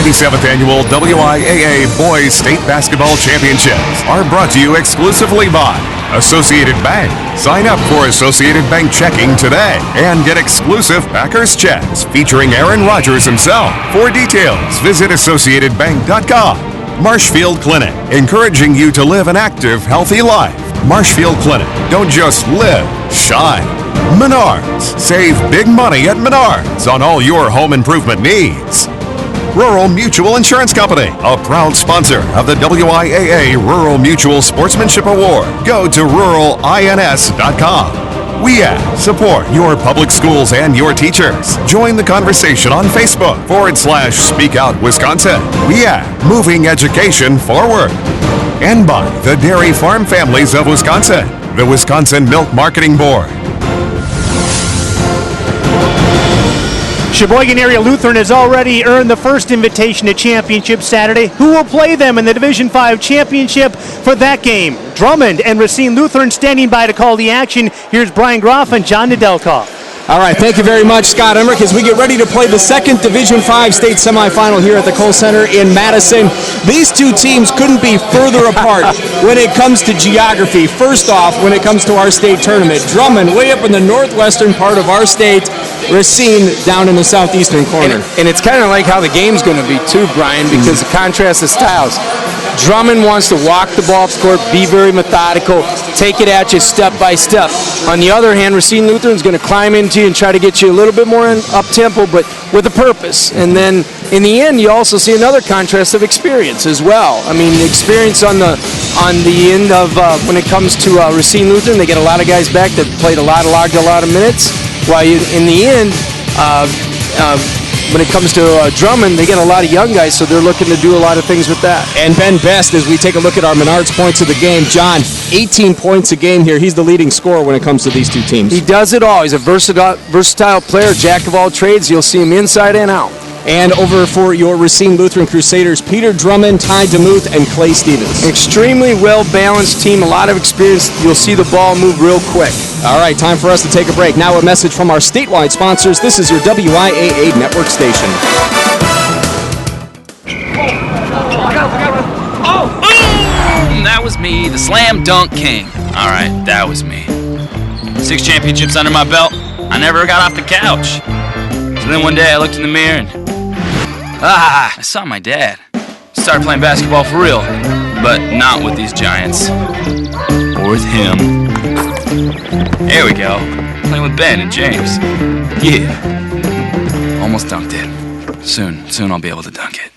97th Annual WIAA Boys State Basketball Championships are brought to you exclusively by Associated Bank. Sign up for Associated Bank checking today and get exclusive Packers checks featuring Aaron Rodgers himself. For details, visit AssociatedBank.com. Marshfield Clinic, encouraging you to live an active, healthy life. Marshfield Clinic, don't just live, shine. Menards, save big money at Menards on all your home improvement needs. Rural Mutual Insurance Company, a proud sponsor of the WIAA Rural Mutual Sportsmanship Award. Go to ruralins.com. WIAA, support your public schools and your teachers. Join the conversation on Facebook /Speak Out Wisconsin. WIAA, moving education forward. And by the Dairy Farm Families of Wisconsin, the Wisconsin Milk Marketing Board. Sheboygan Area Lutheran has already earned the first invitation to championship Saturday. Who will play them in the Division 5 championship for that game? Drummond and Racine Lutheran standing by to call the action. Here's Brian Groff and John Nedelkoff. All right, thank you very much, Scott Emmerich, as we get ready to play the second Division 5 state semifinal here at the Kohl Center in Madison. These two teams couldn't be further apart when it comes to geography. First off, when it comes to our state tournament, Drummond way up in the northwestern part of our state, Racine down in the southeastern corner. And it's kind of like how the game's going to be too, Brian, because the contrast of styles. Drummond wants to walk the ball up the court, be very methodical, take it at you step by step. On the other hand, Racine Lutheran's going to climb into you and try to get you a little bit more up-tempo, but with a purpose. And then in the end, you also see another contrast of experience as well. I mean, the experience on the end of when it comes to Racine Lutheran, they get a lot of guys back that played a lot of minutes, while in the end, when it comes to Drummond, they get a lot of young guys, so they're looking to do a lot of things with that. And Ben Best, as we take a look at our Menards points of the game, John, 18 points a game here. He's the leading scorer when it comes to these two teams. He does it all. He's a versatile player, jack of all trades. You'll see him inside and out. And over for your Racine Lutheran Crusaders, Peter Drummond, Ty DeMuth, and Clay Stevens. Extremely well-balanced team, a lot of experience. You'll see the ball move real quick. All right, time for us to take a break. Now a message from our statewide sponsors. This is your WIAA network station. That was me, the slam dunk king. All right, that was me. 6 championships under my belt. I never got off the couch. So then one day I looked in the mirror and I saw my dad. Started playing basketball for real, but not with these giants. Or with him. There we go. Playing with Ben and James. Yeah. Almost dunked it. Soon I'll be able to dunk it.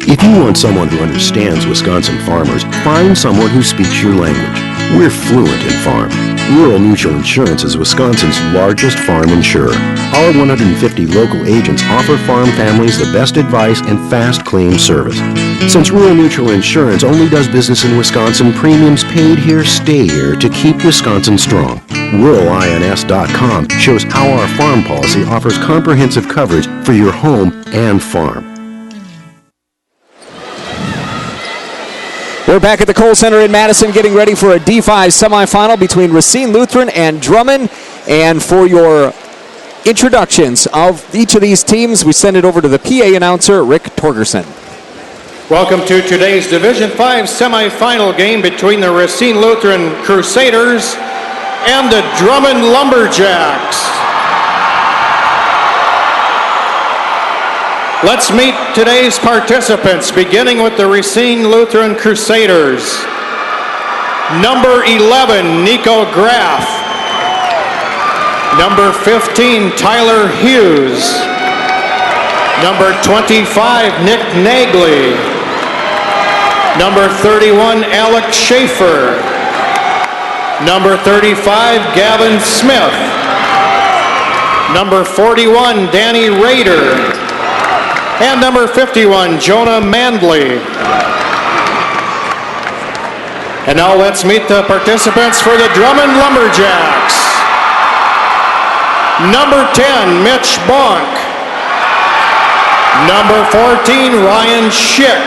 If you want someone who understands Wisconsin farmers, find someone who speaks your language. We're fluent in farm. Rural Mutual Insurance is Wisconsin's largest farm insurer. Our 150 local agents offer farm families the best advice and fast claim service. Since Rural Mutual Insurance only does business in Wisconsin, premiums paid here stay here to keep Wisconsin strong. RuralINS.com shows how our farm policy offers comprehensive coverage for your home and farm. We're back at the Kohl Center in Madison getting ready for a D5 semifinal between Racine Lutheran and Drummond. And for your introductions of each of these teams, we send it over to the PA announcer, Rick Torgerson. Welcome to today's Division 5 semifinal game between the Racine Lutheran Crusaders and the Drummond Lumberjacks. Let's meet today's participants, beginning with the Racine Lutheran Crusaders. Number 11, Nico Graff. Number 15, Tyler Hughes. Number 25, Nick Nagley. Number 31, Alex Schaefer. Number 35, Gavin Smith. Number 41, Danny Rader. And number 51, Jonah Mandley. And now let's meet the participants for the Drummond Lumberjacks. Number 10, Mitch Bonk. Number 14, Ryan Schick.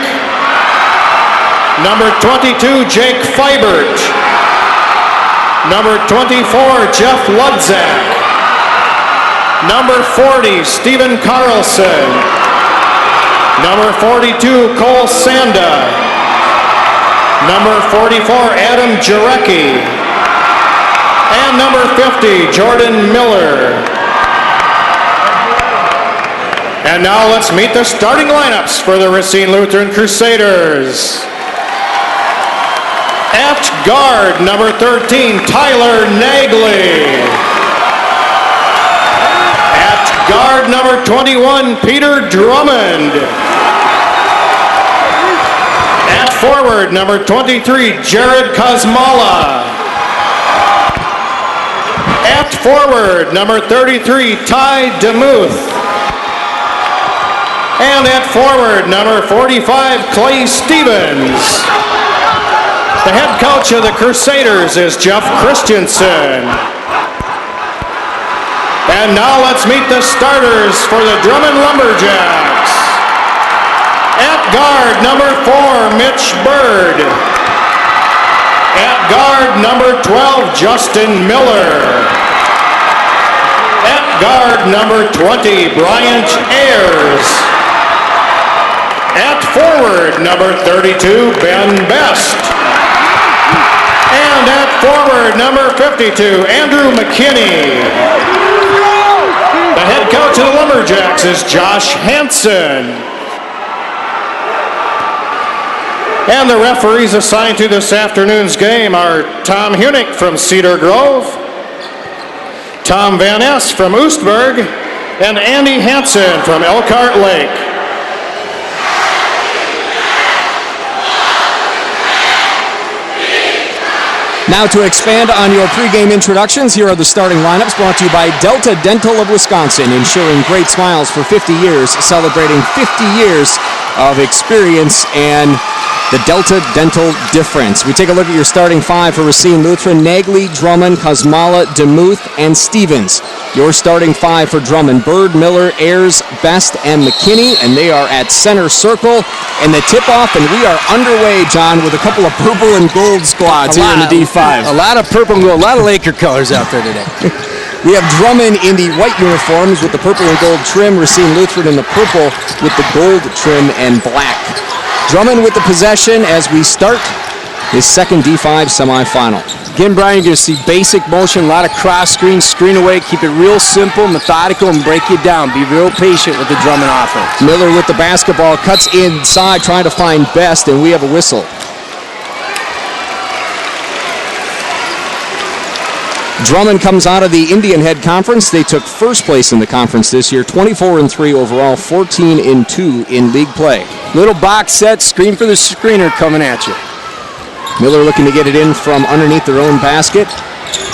Number 22, Jake Feibert. Number 24, Jeff Ludzak. Number 40, Stephen Carlson. Number 42, Kohl Sanda. Number 44, Adam Jarecki. And number 50, Jordan Miller. And now let's meet the starting lineups for the Racine Lutheran Crusaders. At guard, number 13, Tyler Nagley. At guard, number 21, Peter Drummond. At forward, number 23, Jared Kosmala. At forward, number 33, Ty DeMuth. And at forward, number 45, Clay Stevens. The head coach of the Crusaders is Jeff Christensen. And now let's meet the starters for the Drummond Lumberjacks. At guard, number 4, Mitch Bird. At guard, number 12, Justin Miller. At guard, number 20, Bryant Ayers. At forward, number 32, Ben Best. And at forward, number 52, Andrew McKinney. The head coach of the Lumberjacks is Josh Hansen. And the referees assigned to this afternoon's game are Tom Hunick from Cedar Grove, Tom Van Ness from Oostburg, and Andy Hansen from Elkhart Lake. Now to expand on your pregame introductions, here are the starting lineups brought to you by Delta Dental of Wisconsin, ensuring great smiles for 50 years, celebrating 50 years of experience and the Delta Dental difference. We take a look at your starting five for Racine Lutheran: Nagley, Drummond, Kosmala, DeMuth, and Stevens. Your starting five for Drummond: Bird, Miller, Ayers, Best, and McKinney, and they are at center circle. And the tip-off, and we are underway, John, with a couple of purple and gold squads here in the D5. A lot of purple and gold, a lot of Laker colors out there today. We have Drummond in the white uniforms with the purple and gold trim, Racine Lutheran in the purple with the gold trim and black. Drummond with the possession as we start his second D5 semifinal. Again, Brian, you're going to see basic motion, a lot of cross screen, screen away, keep it real simple, methodical, and break you down. Be real patient with the Drummond offense. Miller with the basketball, cuts inside, trying to find Best, and we have a whistle. Drummond comes out of the Indian Head Conference. They took first place in the conference this year, 24-3 overall, 14-2 in league play. Little box set, screen for the screener coming at you. Miller looking to get it in from underneath their own basket.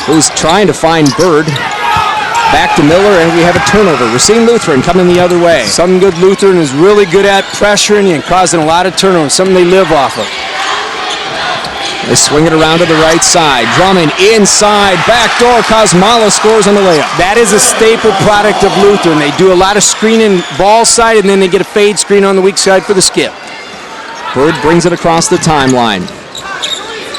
Who's trying to find Bird. Back to Miller, and we have a turnover. Racine Lutheran coming the other way. Something good Lutheran is really good at, pressuring you and causing a lot of turnovers, something they live off of. They swing it around to the right side. Drummond inside, backdoor. Kosmala scores on the layup. That is a staple product of Lutheran. They do a lot of screening ball side, and then they get a fade screen on the weak side for the skip. Bird brings it across the timeline.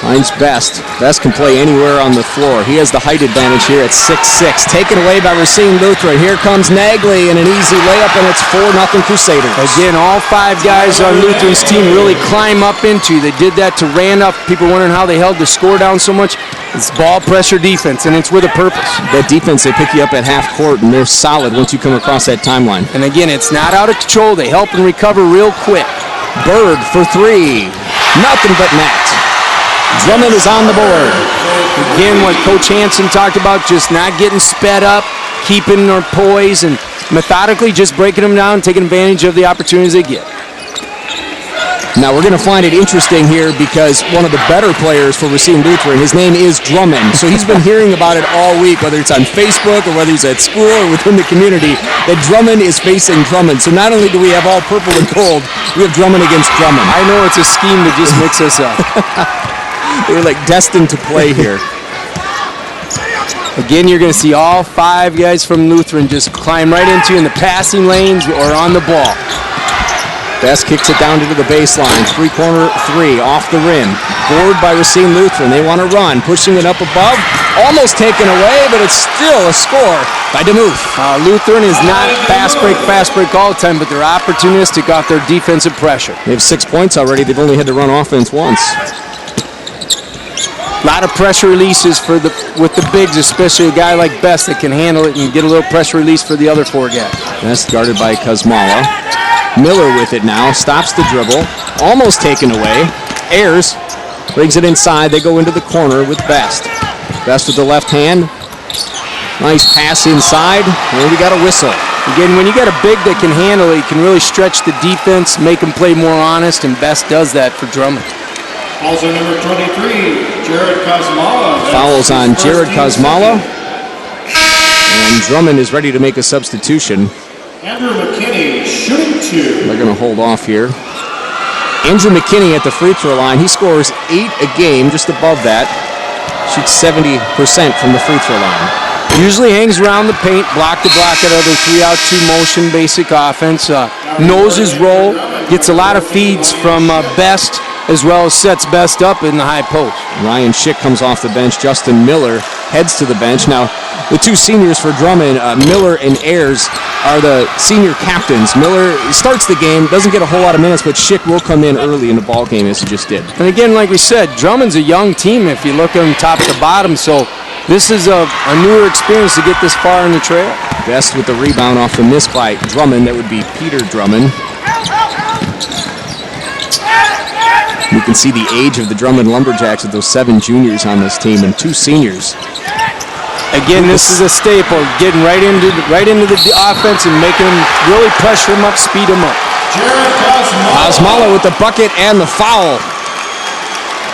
Finds Best. Best can play anywhere on the floor. He has the height advantage here at 6'6". Taken away by Racine Lutheran. Here comes Nagley and an easy layup, and it's 4-0 Crusaders. Again, all five guys on Lutheran's team really climb up into. They did that to Randolph. People wondering how they held the score down so much. It's ball pressure defense, and it's with a purpose. That defense, they pick you up at half court, and they're solid once you come across that timeline. And again, it's not out of control. They help and recover real quick. Bird for three. Nothing but net. Drummond is on the board. Again, what Coach Hansen talked about, just not getting sped up, keeping their poise, and methodically just breaking them down, taking advantage of the opportunities they get. Now, we're going to find it interesting here because one of the better players for Racine Lutheran, his name is Drummond. So he's been hearing about it all week, whether it's on Facebook or whether he's at school or within the community, that Drummond is facing Drummond. So not only do we have all purple and gold, we have Drummond against Drummond. I know it's a scheme to just mix us up. They were like destined to play here. Again, you're going to see all five guys from Lutheran just climb right into in the passing lanes or on the ball. Best kicks it down into the baseline. Three-corner three off the rim. Board by Racine Lutheran. They want to run. Pushing it up above. Almost taken away, but it's still a score by DeMuth. Lutheran is not fast break all the time, but they're opportunistic off their defensive pressure. They have 6 points already. They've only had to run offense once. A lot of pressure releases with the bigs, especially a guy like Best that can handle it and get a little pressure release for the other 4 guys. Best guarded by Kazmala. Miller with it now, stops the dribble, almost taken away. Ayers brings it inside. They go into the corner with Best. Best with the left hand. Nice pass inside, and we got a whistle. Again, when you got a big that can handle it, you can really stretch the defense, make them play more honest, and Best does that for Drummond. Fouls on number 23, Jared Kazmala. Fouls on Jared Kazmala. And Drummond is ready to make a substitution. Andrew McKinney, shooting 2. They're going to hold off here. Andrew McKinney at the free throw line. He scores 8 a game, just above that. Shoots 70% from the free throw line. Usually hangs around the paint, block to block at other 3-out-2 motion, basic offense. Knows his role, gets a lot of feeds from Best, as well as sets Best up in the high post. Ryan Schick comes off the bench. Justin Miller heads to the bench. Now, the 2 seniors for Drummond, Miller and Ayers, are the senior captains. Miller starts the game, doesn't get a whole lot of minutes, but Schick will come in early in the ball game as he just did. And again, like we said, Drummond's a young team if you look on top to bottom, so this is a newer experience to get this far in the trail. Best with the rebound off the miss by Drummond. That would be Peter Drummond. You can see the age of the Drummond Lumberjacks with those 7 juniors on this team and 2 seniors. Again, this is a staple, getting right into the offense and making them really pressure them up, speed them up. Kazmala with the bucket and the foul.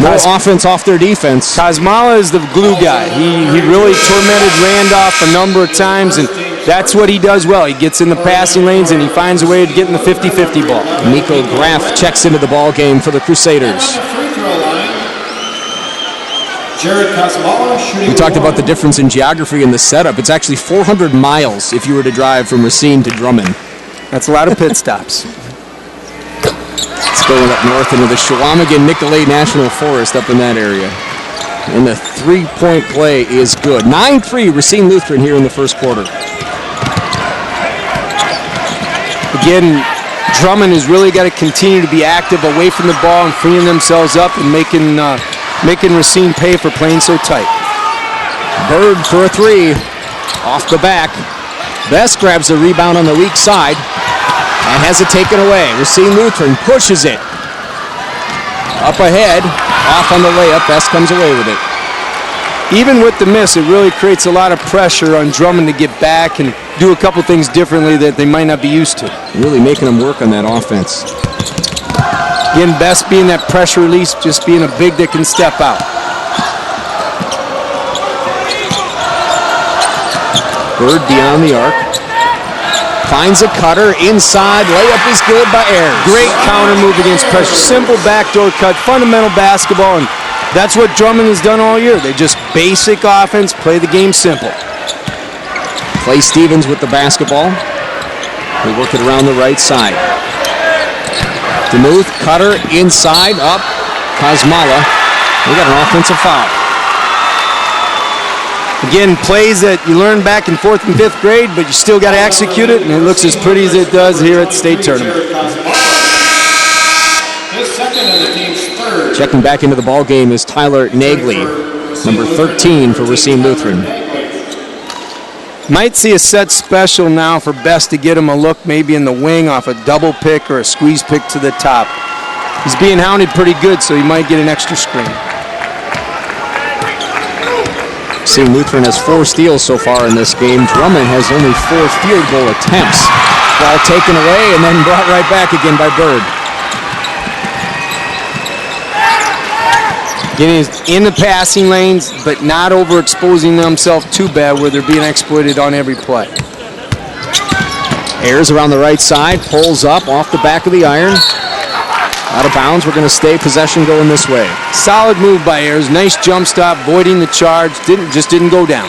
More offense off their defense. Kazmala is the glue guy. He really tormented Randolph a number of times, and that's what he does well. He gets in the passing lanes, and he finds a way to get in the 50-50 ball. Nico Graff checks into the ball game for the Crusaders. We talked about the difference in geography and the setup. It's actually 400 miles if you were to drive from Racine to Drummond. That's a lot of pit stops. It's going up north into the Chequamegon-Nicolet National Forest up in that area. And the 3-point play is good. 9-3 Racine Lutheran here in the first quarter. Again, Drummond has really got to continue to be active away from the ball and freeing themselves up and making Racine pay for playing so tight. Bird for a 3. Off the back. Best grabs the rebound on the weak side and has it taken away. Racine Lutheran pushes it. Up ahead. Off on the layup. Best comes away with it. Even with the miss, it really creates a lot of pressure on Drummond to get back and do a couple things differently that they might not be used to. Really making them work on that offense. Again, Best being that pressure release, just being a big that can step out. Bird beyond the arc. Finds a cutter inside. Layup is good by Ayers. Great counter move against pressure. Simple backdoor cut, fundamental basketball, and that's what Drummond has done all year. They just basic offense, play the game simple. Clay Stevens with the basketball. They work it around the right side. DeMuth, cutter, inside, up. Kazmala. We got an offensive foul. Again, plays that you learn back in 4th and 5th grade, but you still got to execute it, and it looks as pretty as it does here at the state tournament. Checking back into the ball game is Tyler Nagley, number 13 for Racine Lutheran. Might see a set special now for Best to get him a look maybe in the wing off a double pick or a squeeze pick to the top. He's being hounded pretty good, so he might get an extra screen. Racine Lutheran has 4 steals so far in this game. Drummond has only 4 field goal attempts. Ball taken away and then brought right back again by Bird. Getting in the passing lanes, but not overexposing themselves too bad where they're being exploited on every play. Ayers around the right side, pulls up off the back of the iron. Out of bounds, we're going to stay possession going this way. Solid move by Ayers, nice jump stop, voiding the charge, just didn't go down.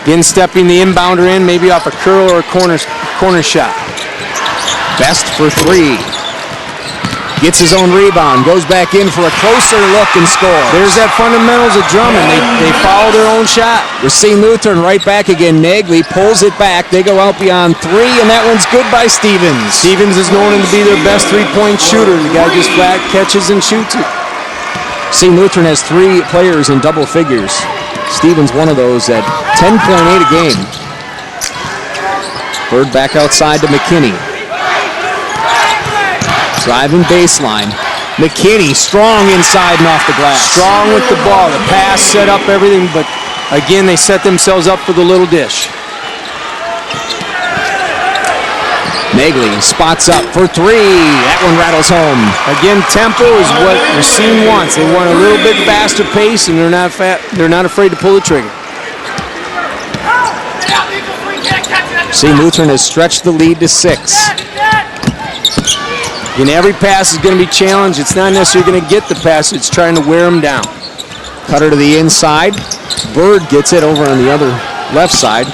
Again, stepping the inbounder in, maybe off a curl or a corner shot. Best for 3. Gets his own rebound, goes back in for a closer look and scores. There's that fundamentals of Drummond. They follow their own shot. Racine Lutheran right back again. Nagley pulls it back. They go out beyond 3, and that one's good by Stevens. Stevens is known to be their best three-point shooter. The guy just flat catches and shoots it. Racine Lutheran has 3 players in double figures. Stevens one of those at 10.8 a game. Bird back outside to McKinney. Driving baseline. McKinney strong inside and off the glass. Strong with the ball. The pass set up everything, but again, they set themselves up for the little dish. Nagley spots up for 3. That one rattles home. Again, tempo is what Racine wants. They want a little bit faster pace, and they're not afraid to pull the trigger. Racine Lutheran has stretched the lead to 6. And every pass is going to be challenged. It's not necessarily going to get the pass. It's trying to wear them down. Cutter to the inside. Bird gets it over on the other left side.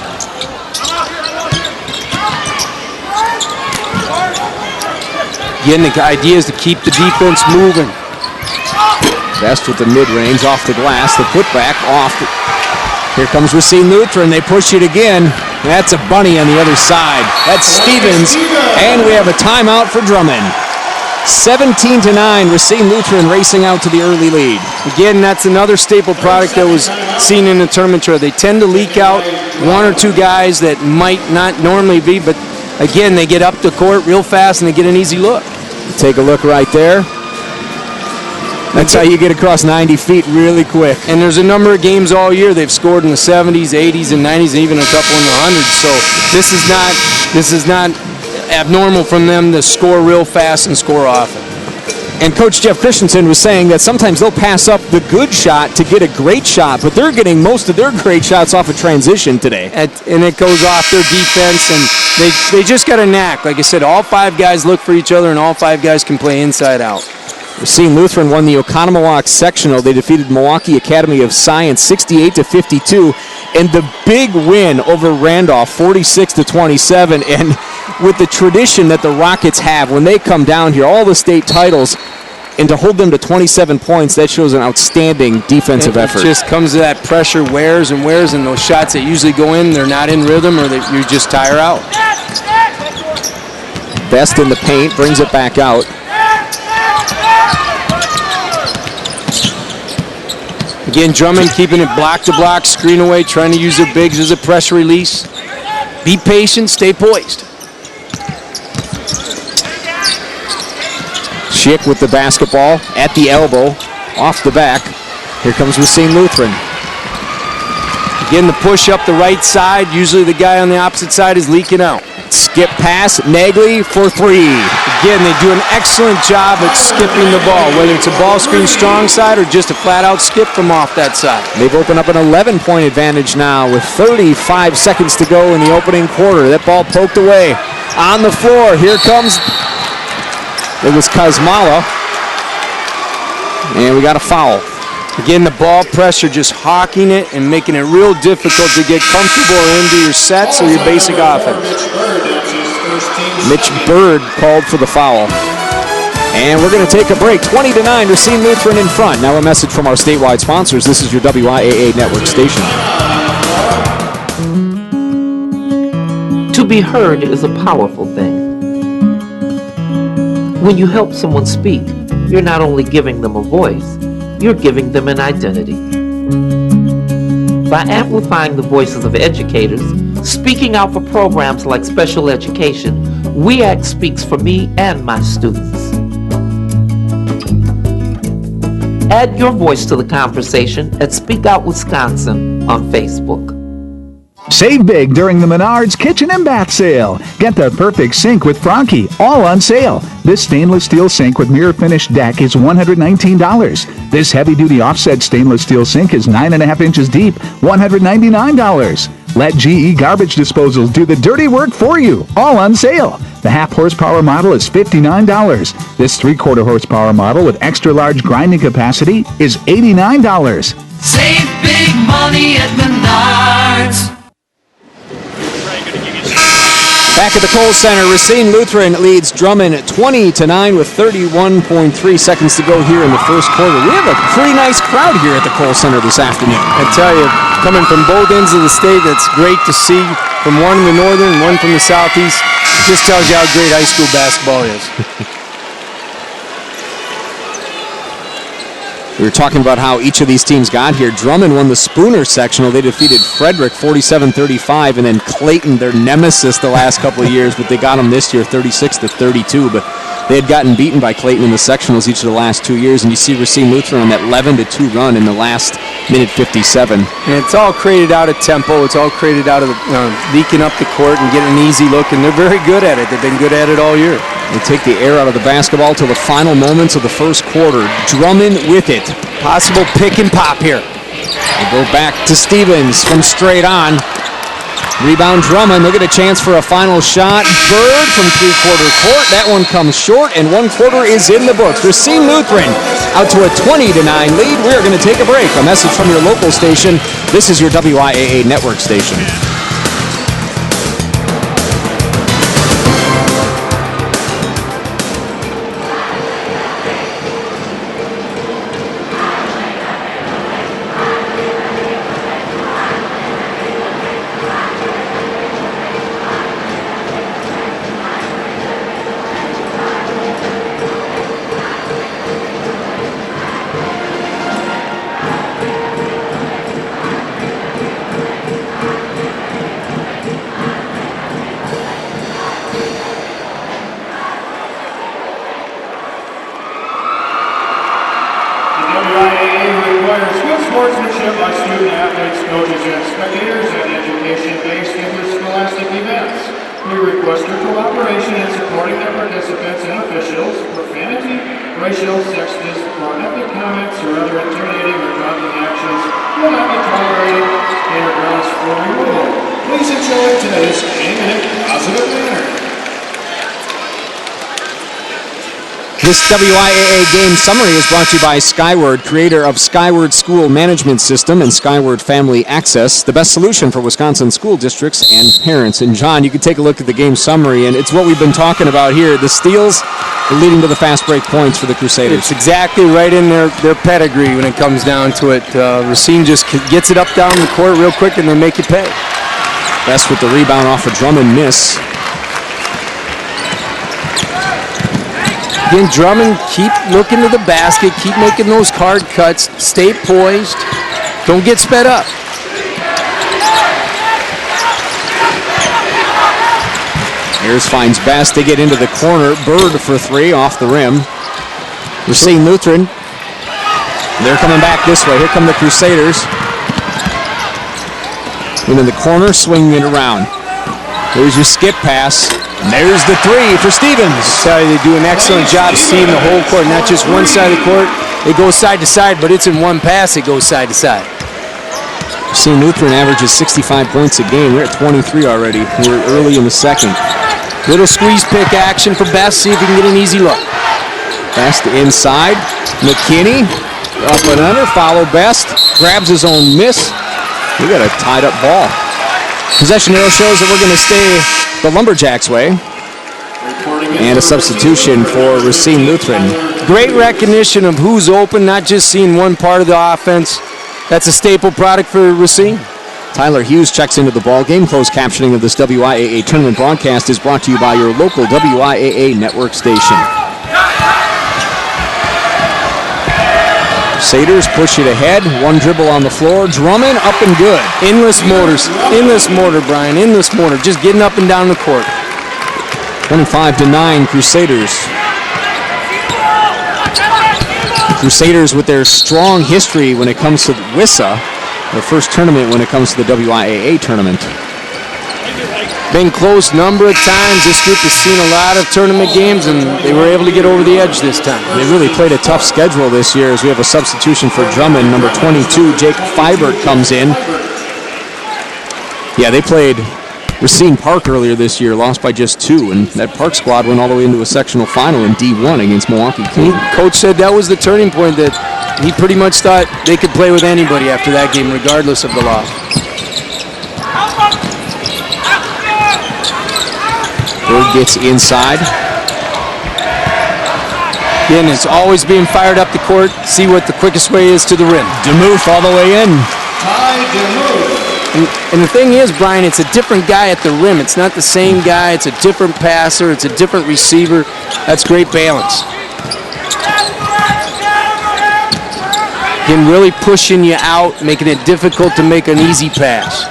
Again, the idea is to keep the defense moving. Best with the mid-range off the glass. The putback off. Here comes Racine Lutheran. They push it again. That's a bunny on the other side. That's Stevens. And we have a timeout for Drummond. 17-9, Racine Lutheran racing out to the early lead. Again, that's another staple product that was seen in the tournament trail. They tend to leak out 1 or 2 guys that might not normally be, but again, they get up the court real fast and they get an easy look. Take a look right there. That's how you get across 90 feet really quick. And there's a number of games all year they've scored in the 70s, 80s, and 90s, and even a couple in the 100s. So this is not abnormal from them to score real fast and score often. And Coach Jeff Christensen was saying that sometimes they'll pass up the good shot to get a great shot, but they're getting most of their great shots off of transition today. And it goes off their defense, and they just got a knack. Like I said, all 5 guys look for each other, and all 5 guys can play inside out. Racine Lutheran won the Oconomowoc sectional. They defeated Milwaukee Academy of Science 68-52, and the big win over Randolph 46-27. And with the tradition that the Rockets have when they come down here, all the state titles, and to hold them to 27 points, that shows an outstanding defensive effort. It just comes to that pressure, wears, and those shots that usually go in, they're not in rhythm, or you just tire out. Best in the paint, brings it back out. Again, Drummond keeping it block to block, screen away, trying to use their bigs as a pressure release. Be patient, stay poised. Schick with the basketball at the elbow, off the back. Here comes Racine Lutheran. Again, the push up the right side. Usually the guy on the opposite side is leaking out. Skip pass, Nagley for 3. Again, they do an excellent job at skipping the ball, whether it's a ball screen strong side or just a flat-out skip from off that side. They've opened up an 11-point advantage now with 35 seconds to go in the opening quarter. That ball poked away on the floor. Here comes, it was Kazmala, and we got a foul. Again, the ball pressure, just hawking it and making it real difficult to get comfortable into your sets or your basic offense. Mitch Bird called for the foul. And we're going to take a break. 20-9, Racine Lutheran in front. Now a message from our statewide sponsors. This is your WIAA network station. To be heard is a powerful thing. When you help someone speak, you're not only giving them a voice, you're giving them an identity. By amplifying the voices of educators, speaking out for programs like special education, WIAA speaks for me and my students. Add your voice to the conversation at Speak Out Wisconsin on Facebook. Save big during the Menards Kitchen and Bath Sale. Get the perfect sink with Franke, all on sale. This stainless steel sink with mirror finished deck is $119. This heavy-duty offset stainless steel sink is 9.5 inches deep, $199. Let GE Garbage Disposals do the dirty work for you, all on sale. The half-horsepower model is $59. This 3/4 horsepower model with extra-large grinding capacity is $89. Save big money at Menards. Back at the Kohl Center, Racine Lutheran leads Drummond 20-9 with 31.3 seconds to go here in the first quarter. We have a pretty nice crowd here at the Kohl Center this afternoon. I tell you, coming from both ends of the state, that's great to see. From one in the northern and one from the southeast, it just tells you how great high school basketball is. We were talking about how each of these teams got here. Drummond won the Spooner sectional. They defeated Frederick 47-35, and then Clayton, their nemesis the last couple of years, but they got them this year 36-32. But they had gotten beaten by Clayton in the sectionals each of the last 2 years, and you see Racine Lutheran on that 11-2 run in the last minute 57. And it's all created out of tempo. It's all created out of leaking up the court and getting an easy look, and they're very good at it. They've been good at it all year. They take the air out of the basketball till the final moments of the first quarter. Drummond with it. Possible pick and pop here. They go back to Stevens from straight on. Rebound Drummond. They'll get a chance for a final shot. Bird from three-quarter court. That one comes short, and 1 quarter is in the books. Racine Lutheran out to a 20-9 lead. We're going to take a break. A message from your local station. This is your WIAA network station. Sportsmanship by student athletes, coaches, and spectators at education-based interscholastic events. We request your cooperation in supporting their participants and officials. Profanity, racial, sexist, or ethnic comments or other intimidating or taunting actions will not be tolerated and are grounds for removal. Please enjoy today's game in a positive manner. This WIAA game summary is brought to you by Skyward, creator of Skyward School Management System and Skyward Family Access, the best solution for Wisconsin school districts and parents. And John, you can take a look at the game summary, and it's what we've been talking about here. The steals leading to the fast break points for the Crusaders. It's exactly right in their pedigree when it comes down to it. Racine just gets it up down the court real quick, and they make you pay. Best with the rebound off a Drummond miss. Again, Drummond, keep looking to the basket, keep making those hard cuts, stay poised, don't get sped up. Ayers finds Best. They get into the corner. Bird for three off the rim. Racine Lutheran. They're coming back this way. Here come the Crusaders. And in the corner, swinging it around. There's your skip pass. And there's the three for Stevens. I tell you, they do an excellent job seeing the whole court, not just one side of the court. It goes side to side, but it's in one pass. It goes side to side. Racine Lutheran averages 65 points a game. We're at 23 already. We're early in the second. Little squeeze pick action for Best. See if he can get an easy look. Best inside. McKinney up and under. Follow Best. Grabs his own miss. We got a tied up ball. Possession arrow shows that we're going to stay the Lumberjacks way. And a substitution for Racine Lutheran. Great recognition of who's open, not just seeing one part of the offense. That's a staple product for Racine. Tyler Hughes checks into the ball game. Closed captioning of this WIAA tournament broadcast is brought to you by your local WIAA network station. Crusaders push it ahead. One dribble on the floor. Drummond up and good. Endless motors. Endless motor, Brian. Endless motor. Just getting up and down the court. 25-9 Crusaders. Crusaders with their strong history when it comes to WISA. Their first tournament when it comes to the WIAA tournament. Been close number of times. This group has seen a lot of tournament games, and they were able to get over the edge this time. They really played a tough schedule this year as we have a substitution for Drummond. Number 22, Jake Fibert, comes in. Yeah, they played Racine Park earlier this year, lost by just 2, and that Park squad went all the way into a sectional final in D1 against Milwaukee. Coach said that was the turning point, that he pretty much thought they could play with anybody after that game, regardless of the loss. Bird gets inside. Again, it's always being fired up the court. See what the quickest way is to the rim. DeMuth all the way in. And the thing is, Brian, it's a different guy at the rim. It's not the same guy. It's a different passer. It's a different receiver. That's great balance. Again, really pushing you out, making it difficult to make an easy pass.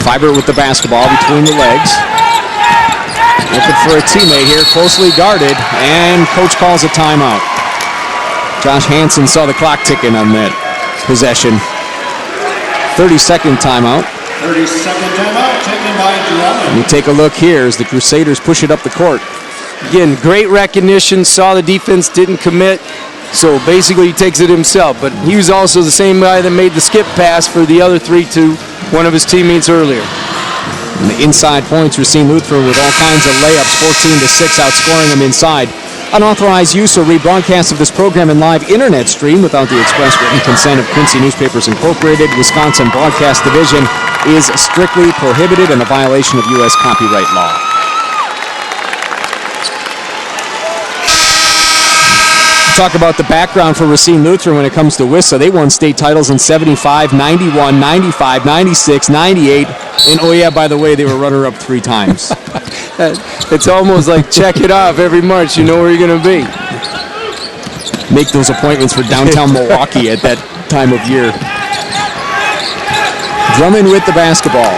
Fiber with the basketball between the legs. Looking for a teammate here, closely guarded, and coach calls a timeout. Josh Hansen saw the clock ticking on that possession. 30-second timeout. 30-second timeout taken by Drummond. And you take a look here as the Crusaders push it up the court. Again, great recognition, saw the defense, didn't commit, so basically he takes it himself. But he was also the same guy that made the skip pass for the other three to one of his teammates earlier. And the inside points, Racine Lutheran with all kinds of layups, 14-6, outscoring them inside. Unauthorized use or rebroadcast of this program and live internet stream without the express written consent of Quincy Newspapers Incorporated, Wisconsin Broadcast Division, is strictly prohibited and a violation of U.S. copyright law. Talk about the background for Racine Lutheran when it comes to WISA. They won state titles in 75, 91, 95, 96, 98, and oh yeah, by the way, they were runner-up 3 times. It's almost like check it off every March. You know where you're going to be. Make those appointments for downtown Milwaukee at that time of year. Drummond with the basketball.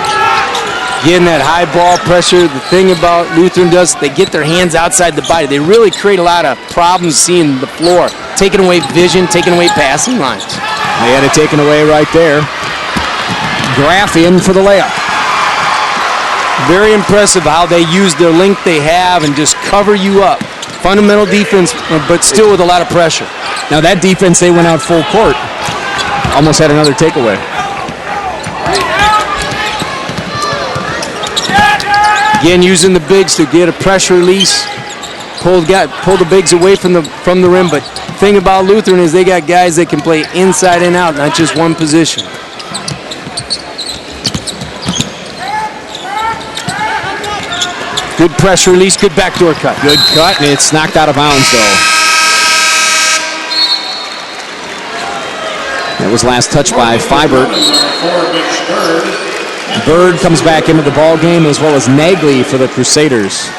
Getting that high ball pressure. The thing about Lutheran does, they get their hands outside the body. They really create a lot of problems seeing the floor. Taking away vision, taking away passing lines. They had it taken away right there. Graff in for the layup. Very impressive how they use their length they have and just cover you up. Fundamental defense, but still with a lot of pressure. Now that defense, they went out full court. Almost had another takeaway. Again, using the bigs to get a pressure release. Pull the bigs away from the rim, but the thing about Lutheran is they got guys that can play inside and out, not just one position. Good pressure release, good backdoor cut. Good cut, and it's knocked out of bounds, though. That was last touched by Fiber. Bird comes back into the ball game, as well as Nagley for the Crusaders.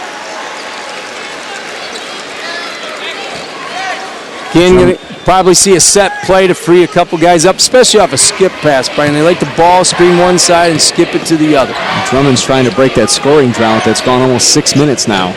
Again, you're going to probably see a set play to free a couple guys up, especially off a skip pass, Brian. They like the ball screen one side and skip it to the other. Drummond's trying to break that scoring drought that's gone almost 6 minutes now.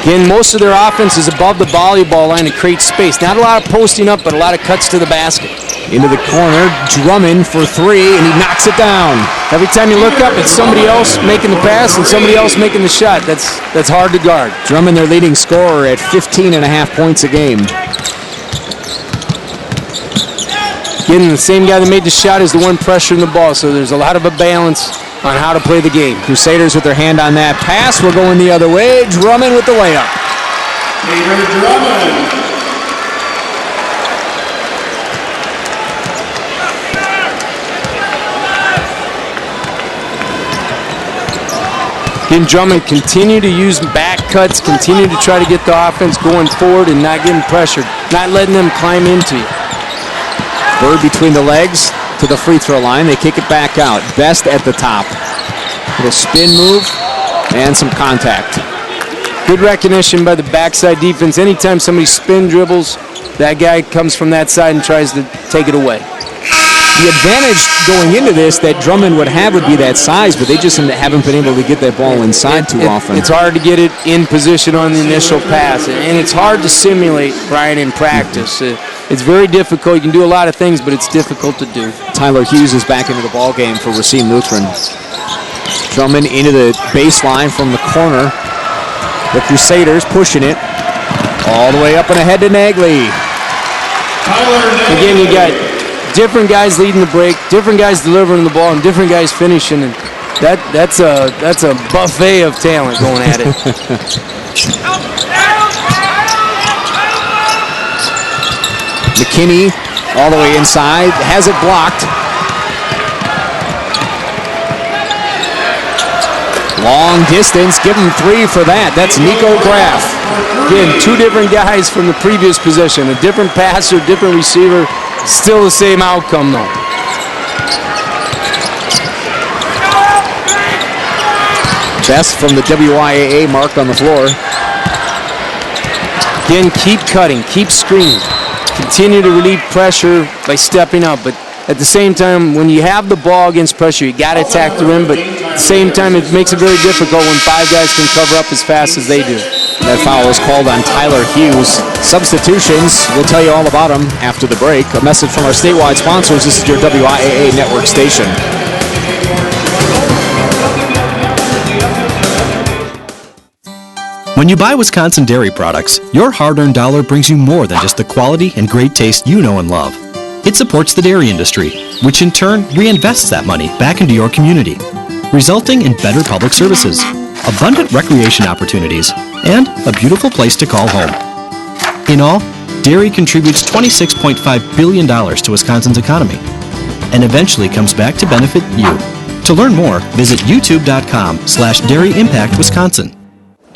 Again, most of their offense is above the volleyball line to create space. Not a lot of posting up, but a lot of cuts to the basket. Into the corner, Drummond for 3, and he knocks it down. Every time you look up, it's somebody else making the pass and somebody else making the shot. That's hard to guard. Drummond, their leading scorer, at 15.5 points a game. Again, the same guy that made the shot is the one pressuring the ball, so there's a lot of a balance on how to play the game. Crusaders with their hand on that pass. We're going the other way. Drummond with the layup. Peter Drummond. Again, Drummond continue to use back cuts, continue to try to get the offense going forward and not getting pressured, not letting them climb into you. Bird between the legs to the free throw line. They kick it back out. Best at the top. Little spin move and some contact. Good recognition by the backside defense. Anytime somebody spin dribbles, that guy comes from that side and tries to take it away. The advantage going into this that Drummond would have would be that size, but they just haven't been able to get that ball inside too often. It's hard to get it in position on the initial pass, and it's hard to simulate, Brian, in practice. It's very difficult. You can do a lot of things, but it's difficult to do. Tyler Hughes is back into the ball game for Racine Lutheran. Drummond into the baseline from the corner. The Crusaders pushing it all the way up and ahead to Nagley. Again, you got different guys leading the break, different guys delivering the ball, and different guys finishing. And that's a buffet of talent going at it. 'Cause, 2 McKinney all the way inside, has it blocked. Long distance, give him 3 for that. That's Nico Graff. Again, 2 different guys from the previous possession. A different passer, different receiver. Still the same outcome, though. Best from the WIAA mark on the floor. Again, keep cutting, keep screening. Continue to relieve pressure by stepping up. But at the same time, when you have the ball against pressure, you got to attack the rim. But at the same time, it makes it very difficult when 5 guys can cover up as fast as they do. That foul is called on Tyler Hughes. Substitutions, we'll tell you all about them after the break. A message from our statewide sponsors. This is your WIAA network station. When you buy Wisconsin dairy products, your hard-earned dollar brings you more than just the quality and great taste you know and love. It supports the dairy industry, which in turn reinvests that money back into your community, resulting in better public services, abundant recreation opportunities, and a beautiful place to call home. In all, dairy contributes $26.5 billion to Wisconsin's economy, and eventually comes back to benefit you. To learn more, visit youtube.com/dairyimpactwisconsin.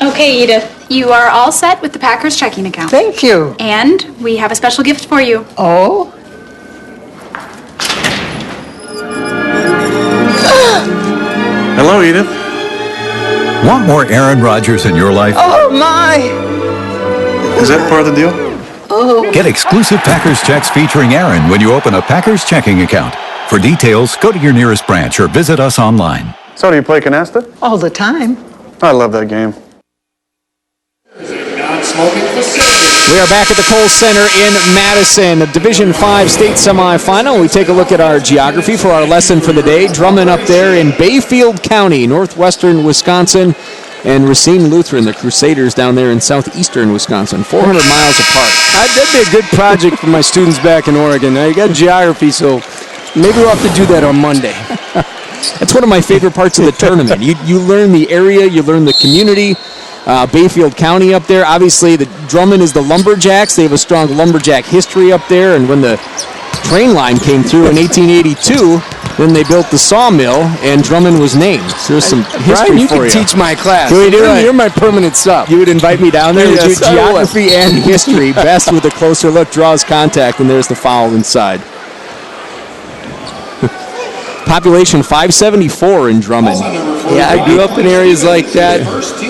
Okay, Edith, you are all set with the Packers checking account. Thank you. And we have a special gift for you. Oh? Hello, Edith. Want more Aaron Rodgers in your life? Oh, my. Is that part of the deal? Oh. Get exclusive Packers checks featuring Aaron when you open a Packers checking account. For details, go to your nearest branch or visit us online. So do you play canasta? All the time. I love that game. We are back at the Kohl Center in Madison, a Division 5 state semifinal. We take a look at our geography for our lesson for the day. Drummond up there in Bayfield County, northwestern Wisconsin, and Racine Lutheran, the Crusaders, down there in southeastern Wisconsin, 400 miles apart. That'd be a good project for my students back in Oregon. I got geography, so maybe we'll have to do that on Monday. That's one of my favorite parts of the tournament. You learn the area, you learn the community. Bayfield County up there. Obviously, the Drummond is the Lumberjacks. They have a strong Lumberjack history up there. And when the train line came through in 1882, then they built the sawmill, and Drummond was named. So there's some history Brian, you for can teach my class. Can we do it? You're my permanent sub. You would invite me down there? Yes, We'll do geography and history. Best with a closer look. Draws contact, and there's the foul inside. Population 574 in Drummond. Yeah, I grew up in areas like that.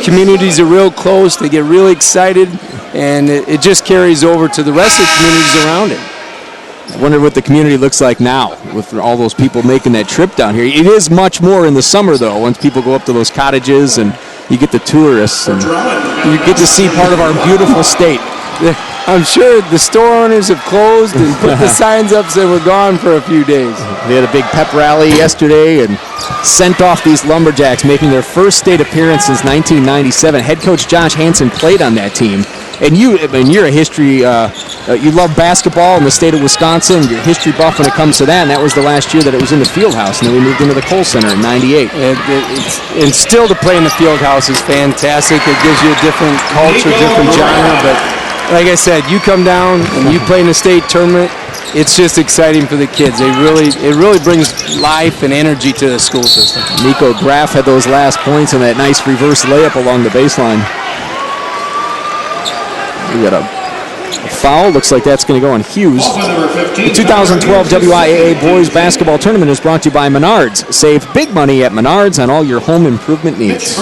Communities are real close. They get really excited, and it just carries over to the rest of the communities around it. I wonder what the community looks like now with all those people making that trip down here. It is much more in the summer, though, once people go up to those cottages and you get the tourists and you get to see part of our beautiful state. I'm sure the store owners have closed and put the signs up saying we're gone for a few days. They had a big pep rally yesterday and sent off these Lumberjacks, making their first state appearance since 1997. Head coach Josh Hansen played on that team. And you're a history, you love basketball in the state of Wisconsin. You're a history buff when it comes to that, and that was the last year that it was in the Fieldhouse, and then we moved into the Kohl Center in '98. And still to play in the Fieldhouse is fantastic. It gives you a different culture, different genre, but like I said, you come down and you play in a state tournament, it's just exciting for the kids. It really brings life and energy to the school system. Nico Graff had those last points and that nice reverse layup along the baseline. We got a foul. Looks like that's going to go on Hughes. The 2012 WIAA Boys Basketball Tournament is brought to you by Menards. Save big money at Menards on all your home improvement needs.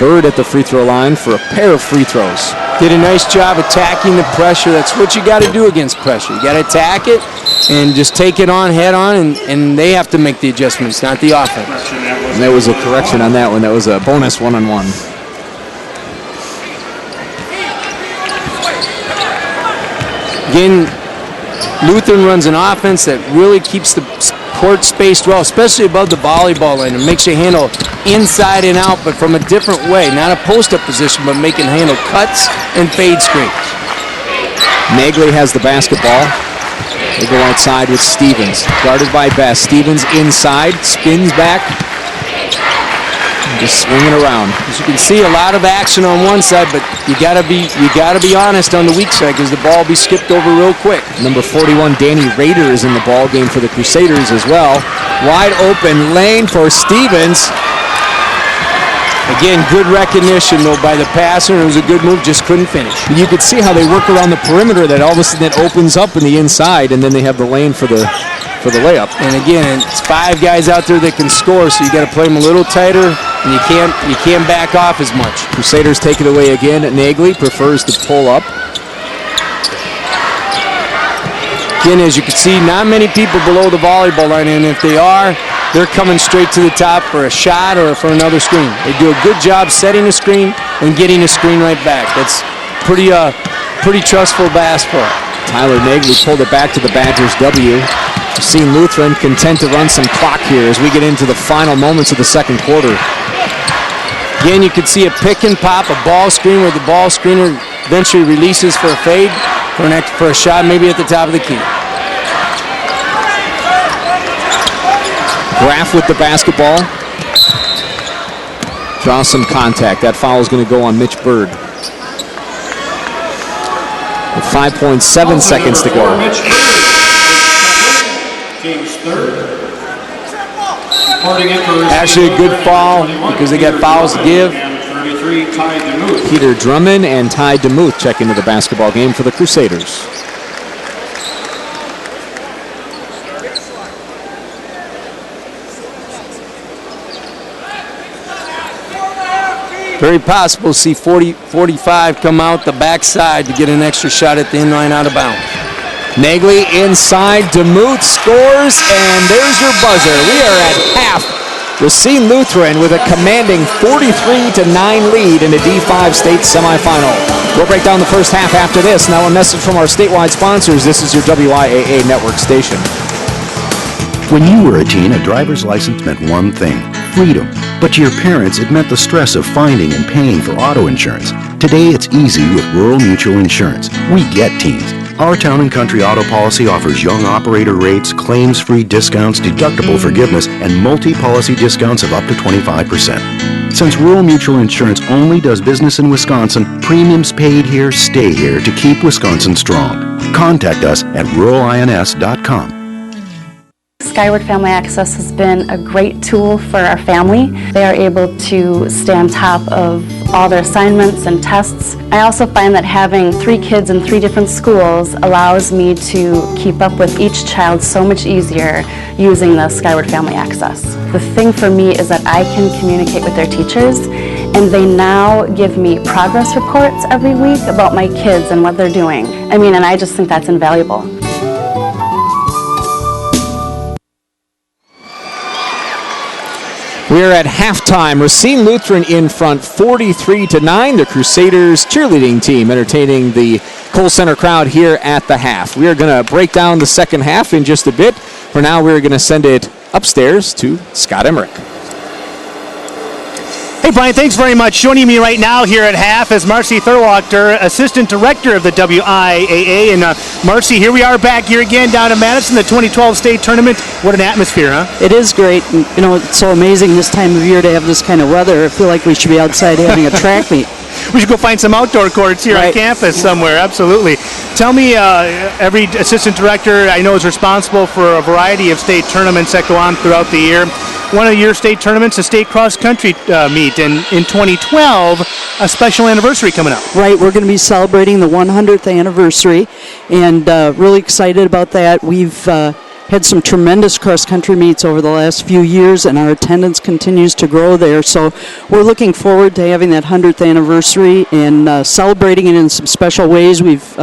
Bird at the free throw line for a pair of free throws. Did a nice job attacking the pressure. That's what you got to do against pressure. You got to attack it and just take it on head on, and they have to make the adjustments, not the offense. And there was a correction on that one. That was a bonus one-on-one. Again, Lutheran runs an offense that really keeps the court spaced well, especially above the volleyball line. It makes you handle inside and out, but from a different way. Not a post-up position, but making handle cuts and fade screens. Nagley has the basketball. They go outside with Stevens. Guarded by Best. Stevens inside, spins back. Just swinging around. As you can see, a lot of action on one side, but you gotta be honest on the weak side because the ball will be skipped over real quick. Number 41, Danny Rader, is in the ball game for the Crusaders as well. Wide open lane for Stevens. Again, good recognition, though, by the passer. It was a good move, just couldn't finish. You could see how they work around the perimeter, that all of a sudden it opens up in the inside, and then they have the lane for the layup. And again, it's 5 guys out there that can score, so you got to play them a little tighter, and you can't back off as much. Crusaders take it away again. Nagley prefers to pull up. Again, as you can see, not many people below the volleyball line, and if they are, they're coming straight to the top for a shot or for another screen. They do a good job setting a screen and getting a screen right back. That's pretty trustful basketball. Tyler Nagley pulled it back to the Badgers W. Racine Lutheran content to run some clock here as we get into the final moments of the second quarter. Again, you can see a pick and pop, a ball screen where the ball screener eventually releases for a fade, for a shot maybe at the top of the key. Graff with the basketball. Draws some contact. That foul is going to go on Mitch Bird. With 5.7 seconds to go. Actually a good foul because they got fouls to give. Peter Drummond and Ty DeMuth check into the basketball game for the Crusaders. Very possible to see 45 come out the backside to get an extra shot at the inline out of bounds. Nagley inside, DeMuth scores, and there's your buzzer. We are at half. Racine Lutheran with a commanding 43-9 lead in the D5 state semifinal. We'll break down the first half after this. Now a message from our statewide sponsors. This is your WIAA network station. When you were a teen, a driver's license meant one thing, freedom. But to your parents, it meant the stress of finding and paying for auto insurance. Today, it's easy with Rural Mutual Insurance. We get teens. Our Town & Country auto policy offers young operator rates, claims-free discounts, deductible forgiveness, and multi-policy discounts of up to 25%. Since Rural Mutual Insurance only does business in Wisconsin, premiums paid here stay here to keep Wisconsin strong. Contact us at ruralins.com. Skyward Family Access has been a great tool for our family. They are able to stay on top of all their assignments and tests. I also find that having 3 kids in 3 different schools allows me to keep up with each child so much easier using the Skyward Family Access. The thing for me is that I can communicate with their teachers, and they now give me progress reports every week about my kids and what they're doing. And I just think that's invaluable. We're at halftime. Racine Lutheran in front 43-9. The Crusaders cheerleading team entertaining the Kohl Center crowd here at the half. We are going to break down the second half in just a bit. For now, we're going to send it upstairs to Scott Emmerich. Hey, Brian, thanks very much. Joining me right now here at half is Marcy Thurwachter, Assistant Director of the WIAA. And Marcy, here we are back here again down in Madison, the 2012 state tournament. What an atmosphere, huh? It is great. And, it's so amazing this time of year to have this kind of weather. I feel like we should be outside having a track meet. We should go find some outdoor courts here on campus somewhere. Absolutely. Tell me, every assistant director I know is responsible for a variety of state tournaments that go on throughout the year. One of your state tournaments, a state cross-country meet, and in 2012, a special anniversary coming up. Right, we're going to be celebrating the 100th anniversary, and really excited about that. We've had some tremendous cross-country meets over the last few years, and our attendance continues to grow there. So we're looking forward to having that 100th anniversary and celebrating it in some special ways. We've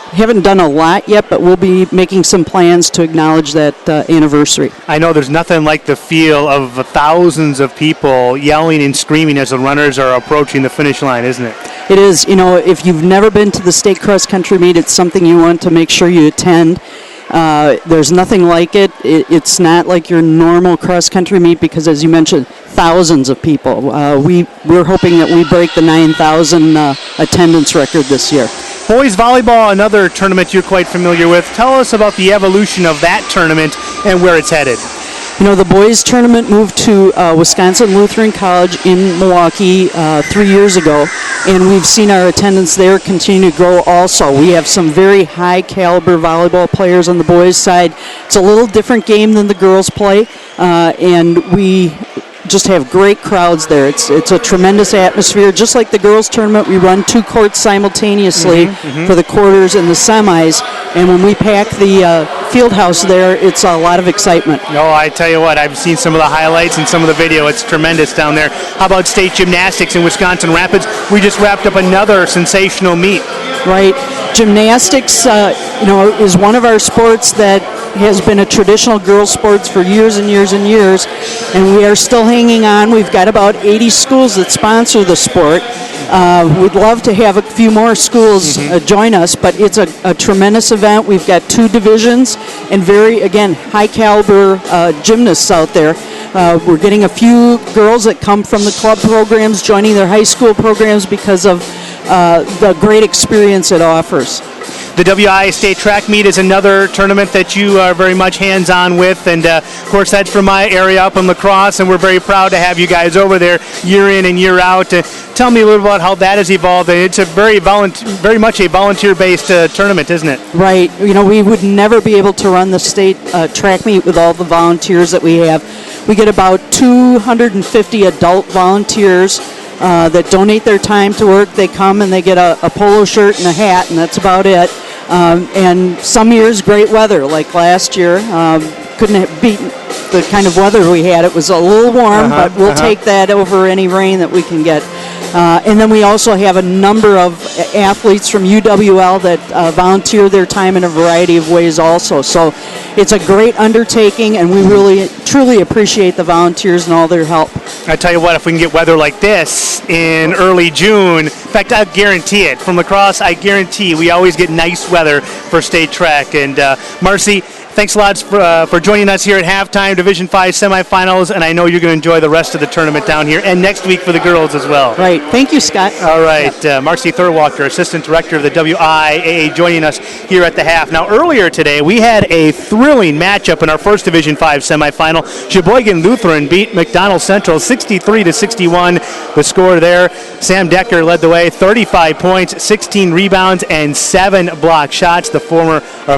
haven't done a lot yet, but we'll be making some plans to acknowledge that anniversary. I know there's nothing like the feel of thousands of people yelling and screaming as the runners are approaching the finish line, isn't it? It is. If you've never been to the state cross-country meet, it's something you want to make sure you attend. There's nothing like it. It's not like your normal cross-country meet because, as you mentioned, thousands of people. We're hoping that we break the 9,000 attendance record this year. Boys volleyball, another tournament you're quite familiar with. Tell us about the evolution of that tournament and where it's headed. You know, the boys tournament moved to Wisconsin Lutheran College in Milwaukee 3 years ago, and we've seen our attendance there continue to grow also. We have some very high caliber volleyball players on the boys' side. It's a little different game than the girls play, and we just have great crowds there. It's a tremendous atmosphere. Just like the girls tournament, we run 2 courts simultaneously for the quarters and the semis, and when we pack the field house there, it's a lot of excitement. No, I tell you what, I've seen some of the highlights and some of the video. It's tremendous down there. How about state gymnastics in Wisconsin Rapids? We just wrapped up another sensational meet. Right. Gymnastics, is one of our sports that has been a traditional girls' sports for years and years and years, and we are still hanging on. We've got about 80 schools that sponsor the sport. We'd love to have a few more schools join us, but it's a tremendous event. We've got 2 divisions and very, again, high-caliber gymnasts out there. We're getting a few girls that come from the club programs joining their high school programs because of the great experience it offers. The WIAA State Track Meet is another tournament that you are very much hands-on with, and of course that's from my area up in La Crosse, and we're very proud to have you guys over there year in and year out. Tell me a little about how that has evolved. It's a very much a volunteer-based tournament, isn't it? Right. You know, we would never be able to run the state track meet with all the volunteers that we have. We get about 250 adult volunteers that donate their time to work. They come and they get a polo shirt and a hat, and that's about it. And some years, great weather, like last year. Couldn't have beaten the kind of weather we had. It was a little warm, but we'll take that over any rain that we can get. And then we also have a number of athletes from UWL that volunteer their time in a variety of ways also. So it's a great undertaking, and we really, truly appreciate the volunteers and all their help. I tell you what, if we can get weather like this in early June, in fact, I guarantee it. From La Crosse, I guarantee we always get nice weather for state track. And Marcy, thanks a lot for joining us here at halftime, Division 5 semifinals, and I know you're going to enjoy the rest of the tournament down here, and next week for the girls as well. Right. Thank you, Scott. All right. Marcy Thurwalker, Assistant Director of the WIAA, joining us here at the half. Now, earlier today, we had a thrilling matchup in our first Division 5 semifinal. Sheboygan Lutheran beat McDonald Central 63-61. The score there, Sam Decker led the way, 35 points, 16 rebounds, and 7 block shots. The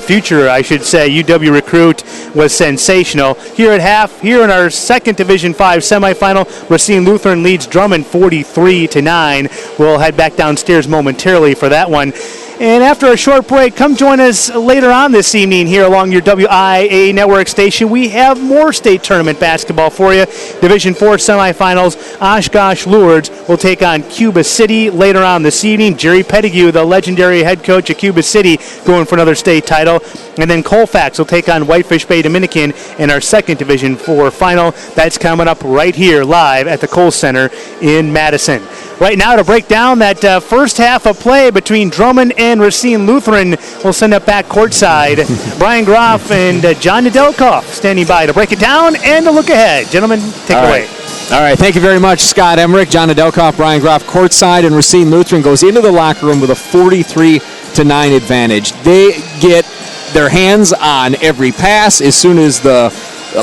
future, UW recruit was sensational. Here at half, here in our second Division 5 semifinal, Racine Lutheran leads Drummond 43-9. We'll head back downstairs momentarily for that one. And after a short break, come join us later on this evening here along your WIAA network station. We have more state tournament basketball for you. Division 4 semifinals, Oshkosh Lourdes will take on Cuba City later on this evening. Jerry Pettigrew, the legendary head coach of Cuba City, going for another state title. And then Colfax will take on Whitefish Bay Dominican in our second Division 4 final. That's coming up right here live at the Kohl Center in Madison. Right now, to break down that first half of play between Drummond and Racine Lutheran, we'll send it back courtside. Brian Groff and John Nedelkoff standing by to break it down and to look ahead. Gentlemen, take it away. All right, thank you very much, Scott Emmerich, John Nedelkoff, Brian Groff courtside, and Racine Lutheran goes into the locker room with a 43-9 advantage. They get their hands on every pass. As soon as the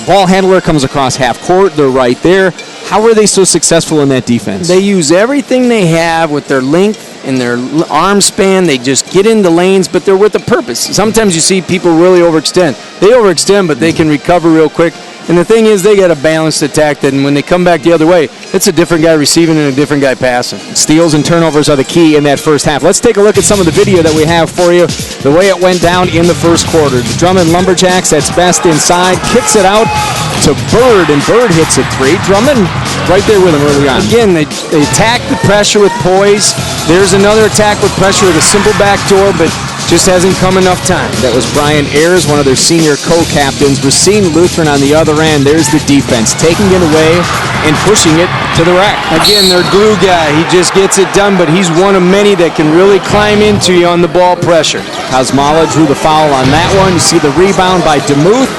ball handler comes across half court, they're right there. How are they so successful in that defense? They use everything they have with their length and their arm span. They just get into lanes, but they're with a purpose. Sometimes you see people really overextend. They overextend, but they can recover real quick. And the thing is, they got a balanced attack that when they come back the other way, it's a different guy receiving and a different guy passing. Steals and turnovers are the key in that first half. Let's take a look at some of the video that we have for you, the way it went down in the first quarter. The Drummond Lumberjacks, that's best inside, kicks it out to Bird, and Bird hits a three. Drummond right there with him early on. Again, they attack the pressure with poise. There's another attack with pressure with a simple back door, but just hasn't come enough time. That was Brian Ayers, one of their senior co-captains. Racine Lutheran on the other end. There's the defense, taking it away and pushing it to the rack. Again, their glue guy. He just gets it done, but he's one of many that can really climb into you on the ball pressure. Kosmala drew the foul on that one. You see the rebound by DeMuth.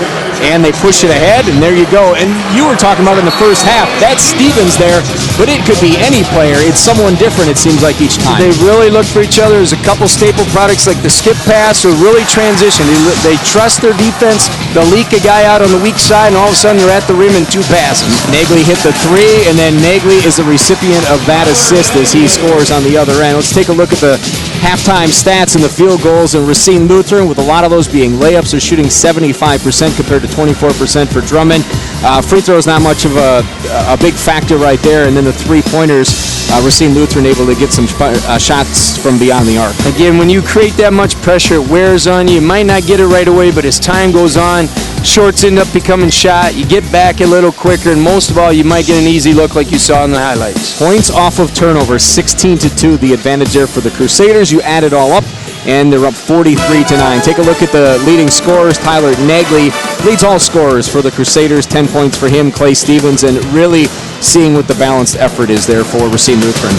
and they push it ahead, and there you go. And you were talking about in the first half, that's Stevens there, but it could be any player. It's someone different, it seems like, each time. They really look for each other. There's a couple staple products like the skip pass or really transition. They trust their defense. They'll leak a guy out on the weak side, and all of a sudden they're at the rim in 2 passes. Nagley hit the 3, and then Nagley is the recipient of that assist as he scores on the other end. Let's take a look at the halftime stats and the field goals. And Racine Lutheran, with a lot of those being layups, are shooting 75% compared to 24% for Drummond. Free throws not much of a big factor right there, and then the 3-pointers, Racine Lutheran able to get some shots from beyond the arc. Again, when you create that much pressure, it wears on you. You might not get it right away, but as time goes on, shorts end up becoming shot. You get back a little quicker, and most of all, you might get an easy look like you saw in the highlights. Points off of turnovers, 16-2, the advantage there for the Crusaders. You add it all up, and they're up 43-9. Take a look at the leading scorers. Tyler Nagley leads all scorers for the Crusaders, 10 points for him. Clay Stevens, and really seeing what the balanced effort is there for Racine Lutheran.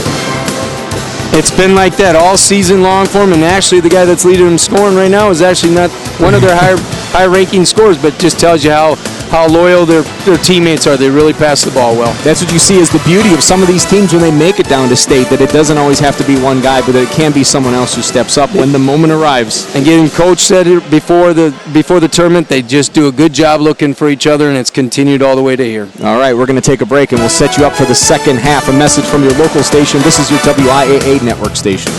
It's been like that all season long for them, and actually the guy that's leading them scoring right now is actually not one of their high-ranking scorers, but just tells you how loyal their teammates are. They really pass the ball well. That's what you see as the beauty of some of these teams when they make it down to state, that it doesn't always have to be one guy, but that it can be someone else who steps up when the moment arrives. And getting Coach said it before the tournament, they just do a good job looking for each other, and it's continued all the way to here. All right, we're going to take a break, and we'll set you up for the second half. A message from your local station. This is your WIAA network station.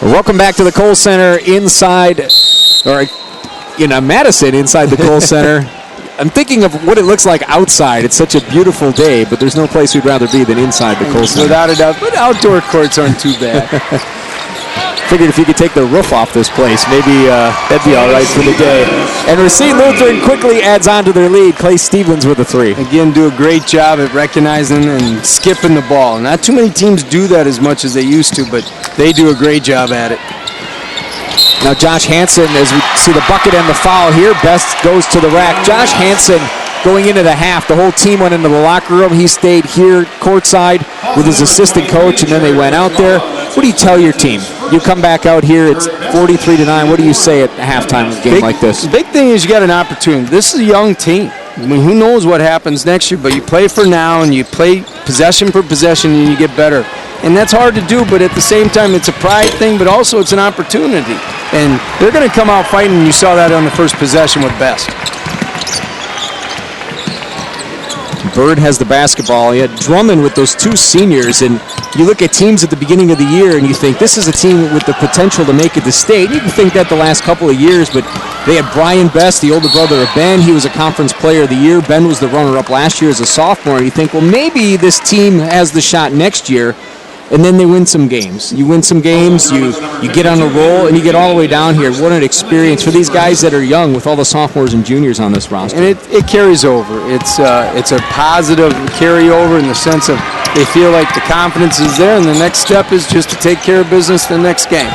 Welcome back to the Kohl Center Madison inside the Kohl Center. I'm thinking of what it looks like outside. It's such a beautiful day, but there's no place we'd rather be than inside the Kohl Center. Without a doubt, but outdoor courts aren't too bad. Figured if you could take the roof off this place, maybe that'd be all right for the day. And Racine Lutheran quickly adds on to their lead. Clay Stevens with a 3. Again, do a great job at recognizing and skipping the ball. Not too many teams do that as much as they used to, but they do a great job at it. Now Josh Hansen, as we see the bucket and the foul here, Best goes to the rack. Josh Hansen going into the half, the whole team went into the locker room. He stayed here courtside with his assistant coach, and then they went out there. What do you tell your team? You come back out here, it's 43-9. What do you say at halftime of a game like this? The big thing is you got an opportunity. This is a young team. I mean, who knows what happens next year, but you play for now, and you play possession for possession, and you get better. And that's hard to do, but at the same time, it's a pride thing, but also it's an opportunity. And they're going to come out fighting, and you saw that on the first possession with Best. Bird has the basketball. He had Drummond with those 2 seniors, and you look at teams at the beginning of the year and you think this is a team with the potential to make it to state. You can think that the last couple of years, but they had Brian Best, the older brother of Ben. He was a conference player of the year. Ben was the runner-up last year as a sophomore, and you think, well, maybe this team has the shot next year. And then they win some games. You win some games, you get on a roll, and you get all the way down here. What an experience for these guys that are young with all the sophomores and juniors on this roster. And it carries over. It's a positive carryover in the sense of they feel like the confidence is there, and the next step is just to take care of business the next game.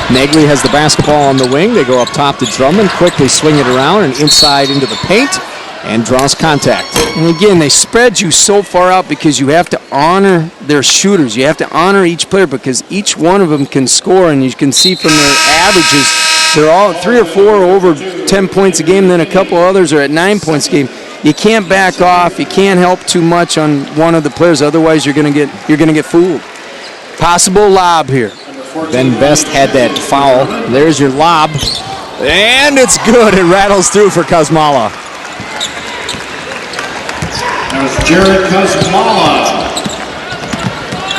Nagley has the basketball on the wing. They go up top to Drummond, quickly swing it around and inside into the paint, and draws contact. And again, they spread you so far out because you have to honor their shooters. You have to honor each player because each one of them can score, and you can see from their averages, they're all 3 or 4 over 10 points a game, then a couple others are at 9 points a game. You can't back off. You can't help too much on one of the players, otherwise you're going to get fooled. Possible lob here. Ben Best had that foul. There's your lob. And it's good. It rattles through for Kosmala. There's Jared Kosmala.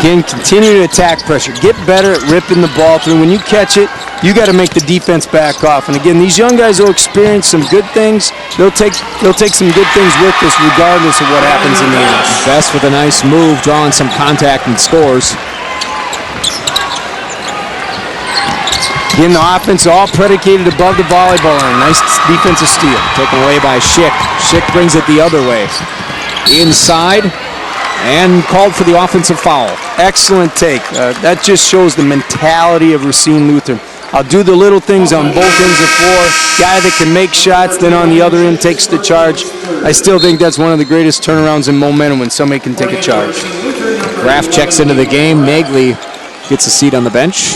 Again, continue to attack pressure. Get better at ripping the ball through. When you catch it, you got to make the defense back off. And again, these young guys will experience some good things. They'll take some good things with us regardless of what happens in the end. Best with a nice move, drawing some contact and scores. Again, the offense all predicated above the volleyball line. Nice defensive steal. Taken away by Schick. Schick brings it the other way. Inside, and called for the offensive foul. Excellent take. That just shows the mentality of Racine Lutheran. I'll do the little things on both ends of the floor. Guy that can make shots, then on the other end takes the charge. I still think that's one of the greatest turnarounds in momentum when somebody can take a charge. Graff checks into the game. Nagley gets a seat on the bench.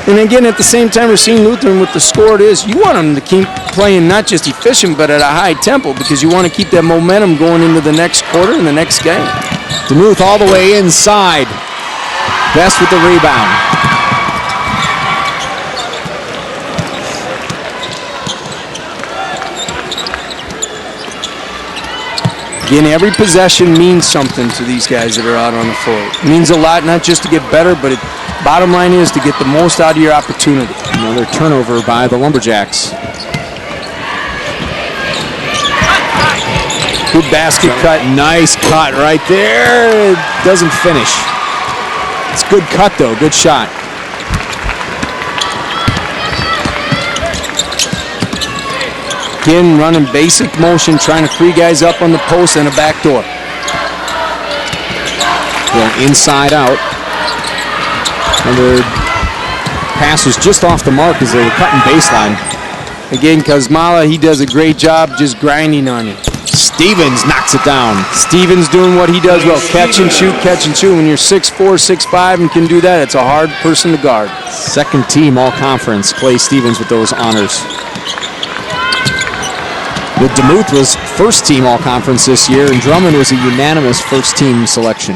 And again, at the same time, Racine Lutheran, with the score it is, you want them to keep playing not just efficient, but at a high tempo because you want to keep that momentum going into the next quarter and the next game. DeMuth all the way inside. Best with the rebound. Again, every possession means something to these guys that are out on the floor. It means a lot, not just to get better, but bottom line is to get the most out of your opportunity. Another turnover by the Lumberjacks. Good basket cut. Nice cut right there. It doesn't finish. It's good cut, though. Good shot. Again, running basic motion, trying to free guys up on the post and a back door. Going inside out. Another pass was just off the mark as they were cutting baseline. Again, Kosmala, he does a great job just grinding on you. Stevens knocks it down. Stevens doing what he does well. Catch and shoot, catch and shoot. When you're 6'4", 6'5", and can do that, it's a hard person to guard. Second team all-conference. Clay Stevens with those honors. With DeMuth was first team all-conference this year, and Drummond was a unanimous first team selection.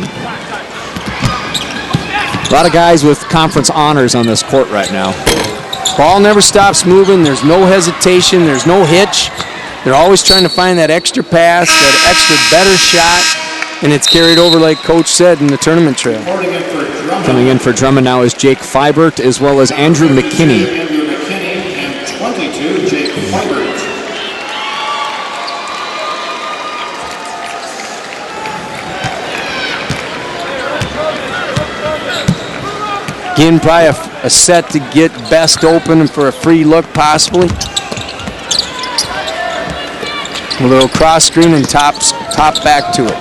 A lot of guys with conference honors on this court right now. Ball never stops moving. There's no hesitation. There's no hitch. They're always trying to find that extra pass, that extra better shot, and it's carried over, like Coach said, in the tournament trail. Coming in for Drummond now is Jake Feibert as well as Andrew McKinney. Andrew McKinney and 22, Jake Feibert. Again, probably a set to get Best open and for a free look, possibly. A little cross screen and top back to it.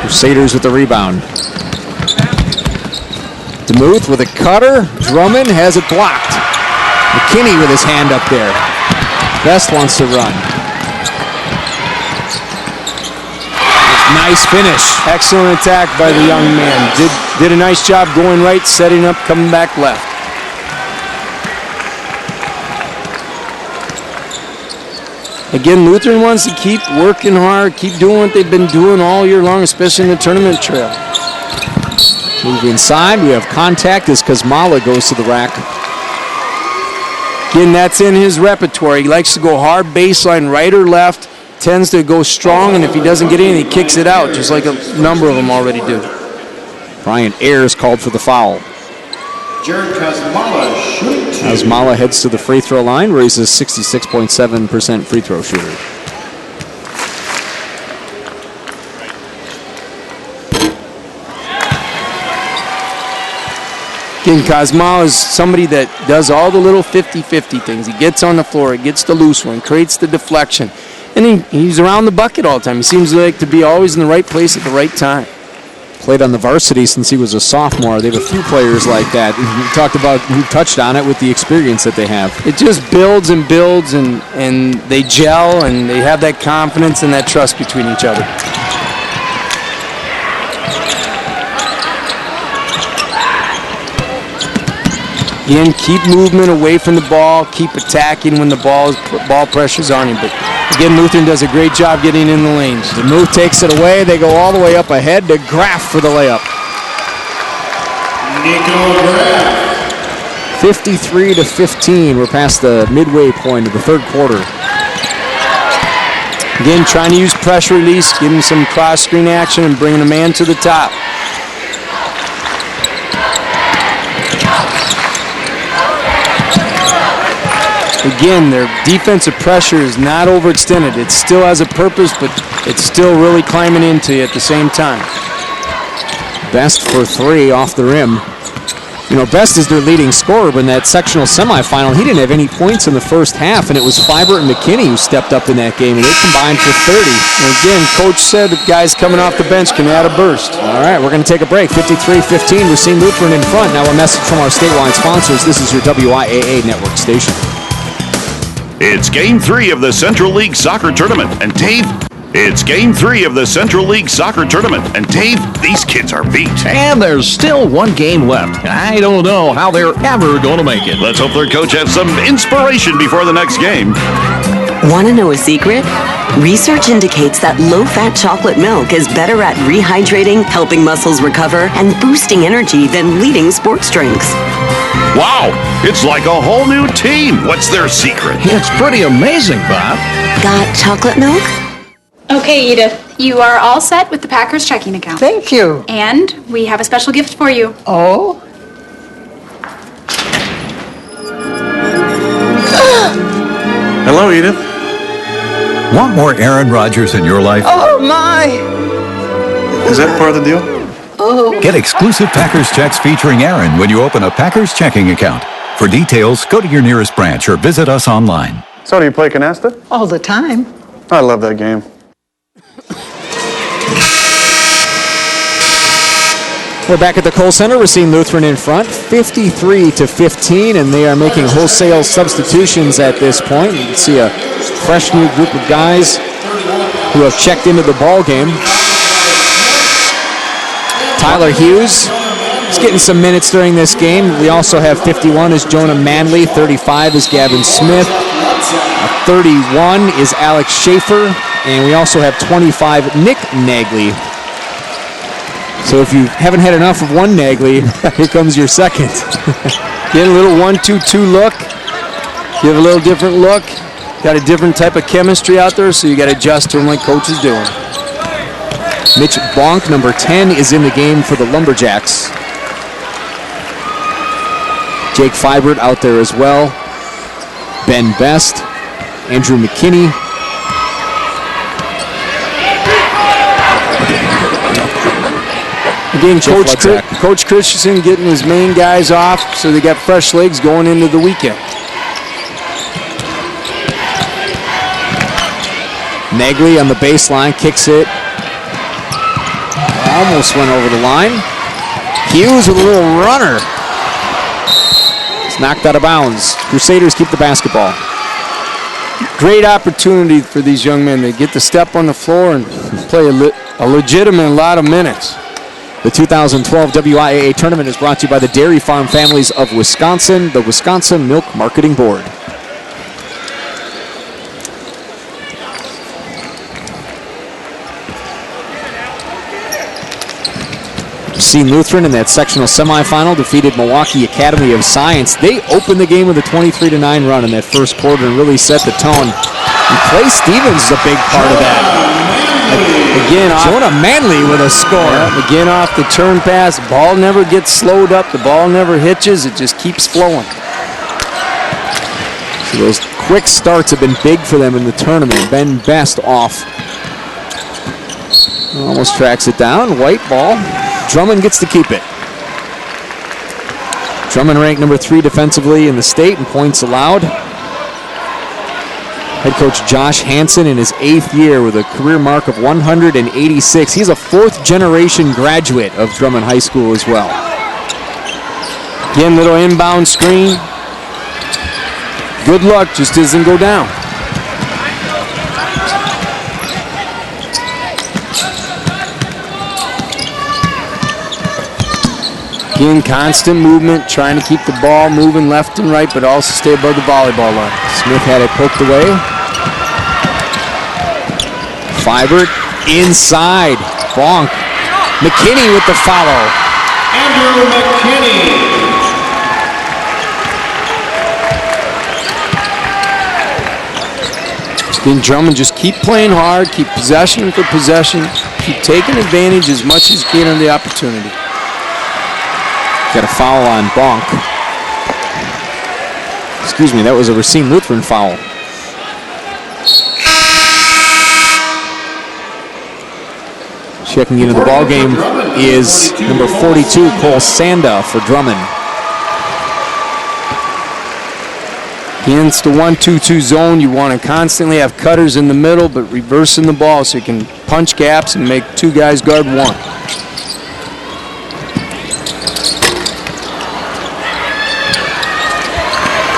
Crusaders with the rebound. DeMuth with a cutter. Drummond has it blocked. McKinney with his hand up there. Best wants to run. Nice finish. Excellent attack by the young man. Did a nice job going right, setting up, coming back left. Again, Lutheran wants to keep working hard, keep doing what they've been doing all year long, especially in the tournament trail. Move inside. We have contact as Kosmala goes to the rack. Again, that's in his repertoire. He likes to go hard baseline, right or left, tends to go strong, and if he doesn't get in, he kicks it out, just like a number of them already do. Brian Ayers called for the foul. Jared Kosmala shoot. Kosmala heads to the free throw line, where he's a 66.7% free throw shooter. Again, Kosmala is somebody that does all the little 50-50 things. He gets on the floor, he gets the loose one, creates the deflection. And he's around the bucket all the time. He seems like to be always in the right place at the right time. Played on the varsity since he was a sophomore. They have a few players like that. We talked about who touched on it with the experience that they have. It just builds and builds, and they gel, and they have that confidence and that trust between each other. Again, keep movement away from the ball. Keep attacking when the ball pressure's on you. But again, Lutheran does a great job getting in the lanes. The move takes it away. They go all the way up ahead to Graff for the layup. 53-15. We're past the midway point of the third quarter. Again, trying to use pressure release, giving some cross-screen action and bringing a man to the top. Again, their defensive pressure is not overextended. It still has a purpose, but it's still really climbing into you at the same time. Best for three off the rim. You know, Best is their leading scorer, but in that sectional semifinal, he didn't have any points in the first half, and it was Fiber and McKinney who stepped up in that game, and they combined for 30. And again, Coach said guys coming off the bench can add a burst. All right, we're going to take a break. 53-15, Racine Lutheran in front. Now a message from our statewide sponsors. This is your WIAA network station. It's Game 3 of the Central League Soccer Tournament, and Dave, it's Game 3 of the Central League Soccer Tournament, and Dave, these kids are beat. And there's still one game left. I don't know how they're ever going to make it. Let's hope their coach has some inspiration before the next game. Want to know a secret? Research indicates that low-fat chocolate milk is better at rehydrating, helping muscles recover, and boosting energy than leading sports drinks. Wow, it's like a whole new team. What's their secret? It's pretty amazing, Bob. Got chocolate milk? Okay, Edith, you are all set with the Packers checking account. Thank you. And we have a special gift for you. Oh? Hello, Edith. Want more Aaron Rodgers in your life? Oh, my. Is that part of the deal? Oh. Get exclusive Packers checks featuring Aaron when you open a Packers checking account. For details, go to your nearest branch or visit us online. So do you play canasta? All the time. I love that game. We're back at the Kohl Center. Racine Lutheran in front, 53-15, and they are making wholesale substitutions at this point. You can see a fresh new group of guys who have checked into the ball game. Tyler Hughes is getting some minutes during this game. We also have 51 is Jonah Manley, 35 is Gavin Smith, 31 is Alex Schaefer, and we also have 25 Nick Nagley. So if you haven't had enough of one Nagley, here comes your second. Get a little 1-2-2 look. Give a little different look. Got a different type of chemistry out there, so you got to adjust to them like Coach is doing. Mitch Bonk, number 10, is in the game for the Lumberjacks. Jake Fibert out there as well. Ben Best, Andrew McKinney. Again, Coach Christensen getting his main guys off, so they got fresh legs going into the weekend. Nagley on the baseline, kicks it. Almost went over the line. Hughes with a little runner. It's knocked out of bounds. Crusaders keep the basketball. Great opportunity for these young men. They get to step on the floor and play a legitimate lot of minutes. The 2012 WIAA tournament is brought to you by the Dairy Farm Families of Wisconsin, the Wisconsin Milk Marketing Board. Racine Lutheran in that sectional semifinal defeated Milwaukee Academy of Science. They opened the game with a 23-9 run in that first quarter and really set the tone. And Clay Stevens is a big part of that. Again, Jonah Manley with a score. Yeah, again, off the turn pass, ball never gets slowed up. The ball never hitches. It just keeps flowing. So those quick starts have been big for them in the tournament. Ben Best off. Almost tracks it down. White ball. Drummond gets to keep it. Drummond ranked number 3 defensively in the state in points allowed. Head coach Josh Hansen in his 8th year with a career mark of 186. He's a 4th-generation graduate of Drummond High School as well. Again, little inbound screen. Good luck, just doesn't go down. Again, constant movement, trying to keep the ball moving left and right, but also stay above the volleyball line. Smith had it poked away. Fibert inside. Bonk. McKinney with the follow. Andrew McKinney. Again, Drummond, just keep playing hard, keep possession for possession, keep taking advantage as much as you can of the opportunity. Got a foul on Bonk. Excuse me, that was a Racine Lutheran foul. Checking into the ball game is number 42, Kohl Sanda for Drummond. Against the 1-2-2 zone, you want to constantly have cutters in the middle, but reversing the ball so you can punch gaps and make 2 guys guard 1.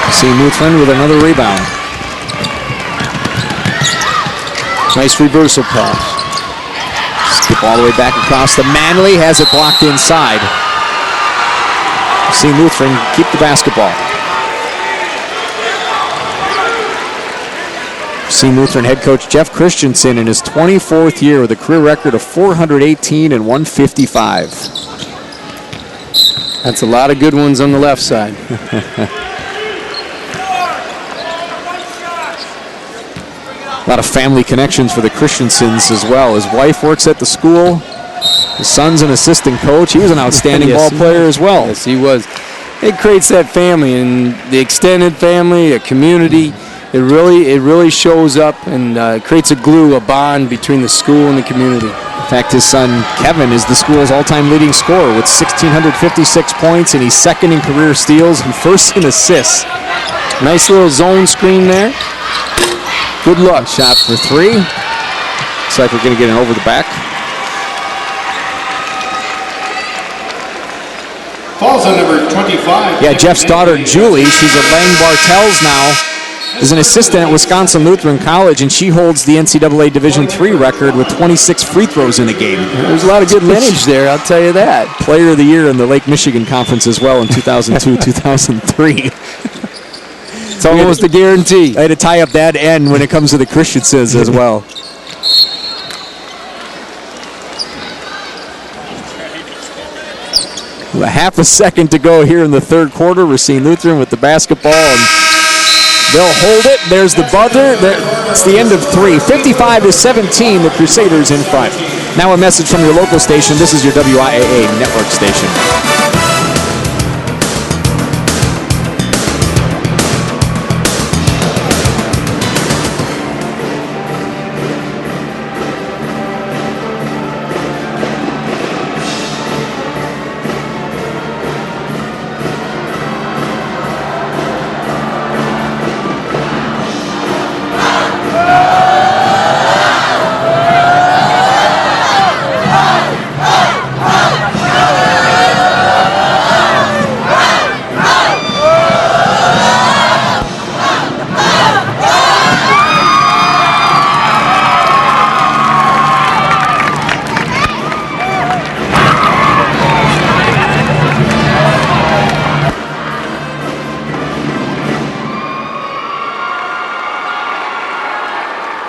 Racine Lutheran with another rebound. Nice reversal pass. Skip all the way back across to Manley, has it blocked inside. Racine Lutheran keep the basketball. Racine Lutheran head coach Jeff Christensen in his 24th year with a career record of 418 and 155. That's a lot of good ones on the left side. A lot of family connections for the Christensens as well. His wife works at the school. His son's an assistant coach. He was an outstanding Yes, ball player as well. Yes, he was. It creates that family and the extended family, a community. It really shows up and creates a glue, a bond between the school and the community. In fact, his son Kevin is the school's all-time leading scorer with 1,656 points, and he's 2nd in career steals and 1st in assists. Nice little zone screen there. Good luck. Shot for 3. Looks like we're going to get an over the back. Falls on number 25. Yeah, Jeff's daughter Julie, she's at Lang Bartels now, is an assistant at Wisconsin Lutheran College, and she holds the NCAA Division III record with 26 free throws in a game. There's a lot of good lineage there, I'll tell you that. Player of the Year in the Lake Michigan Conference as well in 2002, 2003. It's almost a guarantee. I had to tie up that end when it comes to the Christiansens as well. A half a second to go here in the 3rd quarter. Racine Lutheran with the basketball, and they'll hold it. There's the buzzer. It's the end of 3. 55-17, the Crusaders in front. Now a message from your local station. This is your WIAA network station.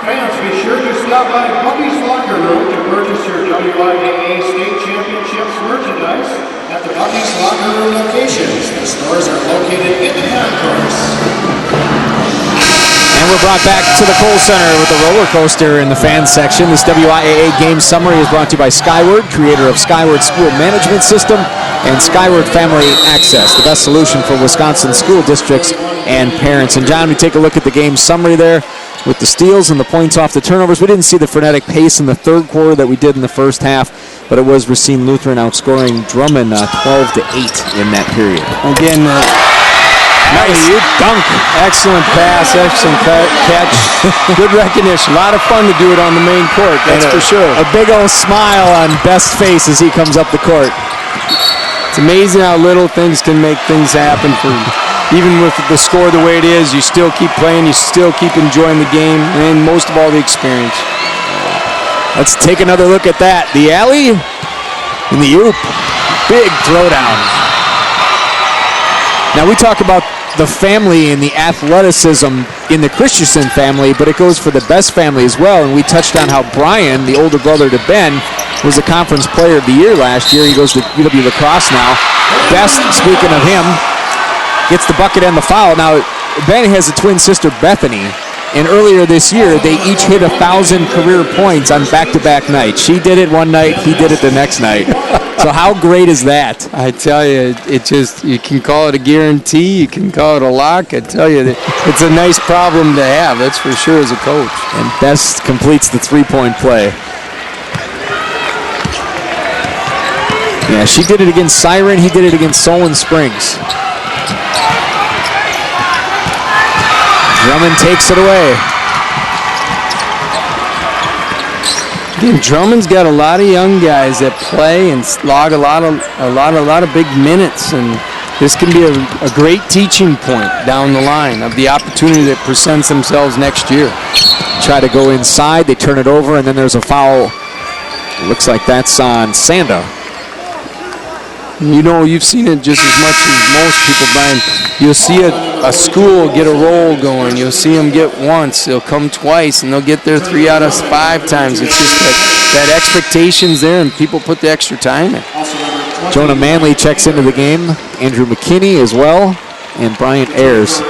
Fans, be sure to stop by Puppy's Locker Room to purchase your WIAA State Championships merchandise at the Puppy's Locker Room locations. The stores are located in the concourse. And we're brought back to the Kohl Center with the roller coaster in the fan section. This WIAA game summary is brought to you by Skyward, creator of Skyward School Management System, and Skyward Family Access, the best solution for Wisconsin school districts and parents. And John, we take a look at the game summary there with the steals and the points off the turnovers. We didn't see the frenetic pace in the 3rd quarter that we did in the first half, but it was Racine Lutheran outscoring Drummond 12-8 in that period. Again, Nice dunk. Excellent pass, excellent catch. Good recognition. A lot of fun to do it on the main court, that's for sure. A big old smile on Best's face as he comes up the court. It's amazing how little things can make things happen for even with the score the way it is, you still keep playing, you still keep enjoying the game, and most of all, the experience. Let's take another look at that. The alley and the oop. Big throwdown. Now we talk about the family and the athleticism in the Christensen family, but it goes for the Best family as well. And we touched on how Brian, the older brother to Ben, was the conference player of the year last year. He goes to UW Lacrosse now. Best, speaking of him, gets the bucket and the foul. Now, Ben has a twin sister, Bethany, and earlier this year, they each hit 1,000 career points on back-to-back nights. She did it one night, he did it the next night. So how great is that? I tell you, it just, you can call it a guarantee, you can call it a lock. I tell you, it's a nice problem to have, that's for sure, as a coach. And Best completes the three-point play. Yeah, she did it against Siren, he did it against Solon Springs. Drummond takes it away. Again, Drummond's got a lot of young guys that play and log a lot of big minutes, and this can be a great teaching point down the line of the opportunity that presents themselves next year. Try to go inside, they turn it over, and then there's a foul. Looks like that's on Sanda. You know, you've seen it just as much as most people, Brian. You'll see a school get a roll going. You'll see them get once. They'll come twice, and they'll get there 3 out of 5 times. It's just that expectation's there, and people put the extra time in. Jonah Manley checks into the game. Andrew McKinney as well, and Bryant Ayers.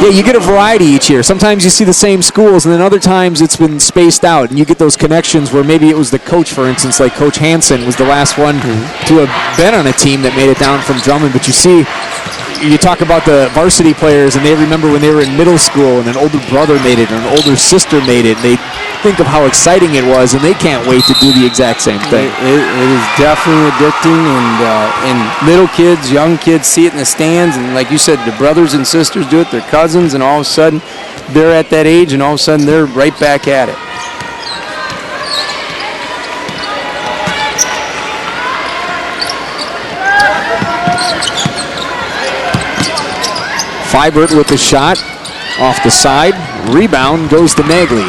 Yeah, you get a variety each year. Sometimes you see the same schools, and then other times it's been spaced out, and you get those connections where maybe it was the coach, for instance, like Coach Hansen was the last one to have been on a team that made it down from Drummond. But you see, you talk about the varsity players, and they remember when they were in middle school, and an older brother made it, or an older sister made it, and they think of how exciting it was, and they can't wait to do the exact same thing. It is definitely addicting, and little kids, young kids see it in the stands, and like you said, the brothers and sisters do it, their cousins, and all of a sudden they're at that age, and all of a sudden they're right back at it. Fibert with the shot off the side. Rebound goes to Nagley.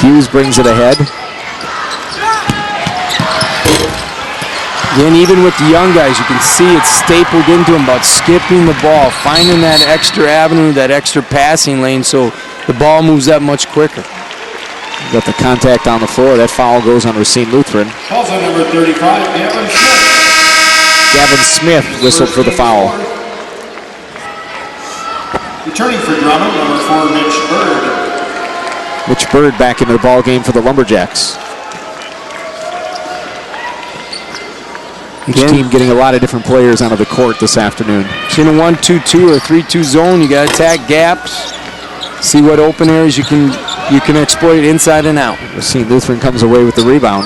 Hughes brings it ahead. Again, even with the young guys, you can see it's stapled into them about skipping the ball, finding that extra avenue, that extra passing lane, so the ball moves that much quicker. Got the contact on the floor. That foul goes on Racine Lutheran. Calls on number 35, Gavin Smith. Gavin Smith whistled for the foul. Returning for Drummond, number 4, Mitch Bird. Mitch Bird back into the ball game for the Lumberjacks. Each team getting a lot of different players onto the court this afternoon. In a 1-2-2 or 3-2 zone, you got to attack gaps, see what open areas you can exploit inside and out. Racine Lutheran comes away with the rebound.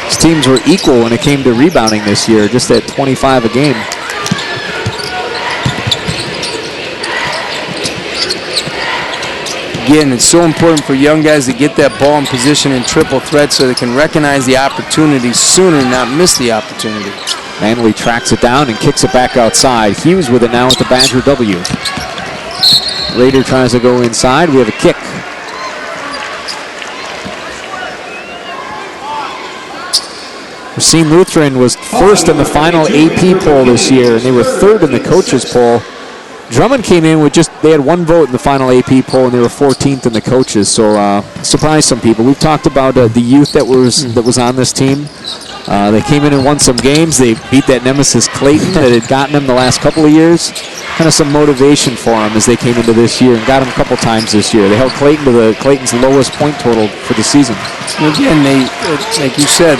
These teams were equal when it came to rebounding this year, just at 25 a game. Again, it's so important for young guys to get that ball in position in triple threat so they can recognize the opportunity sooner and not miss the opportunity. Manley tracks it down and kicks it back outside. Hughes with it now at the Badger W. Rader tries to go inside. We have a kick. Racine Lutheran was first in the final AP poll this year, and they were third in the coaches poll. Drummond came in with they had one vote in the final AP poll, and they were 14th in the coaches, so surprised some people. We've talked about the youth that was on this team. They came in and won some games. They beat that nemesis Clayton that had gotten them the last couple of years. Kind of some motivation for them as they came into this year and got them a couple times this year. They held Clayton to Clayton's lowest point total for the season. Again, they, like you said,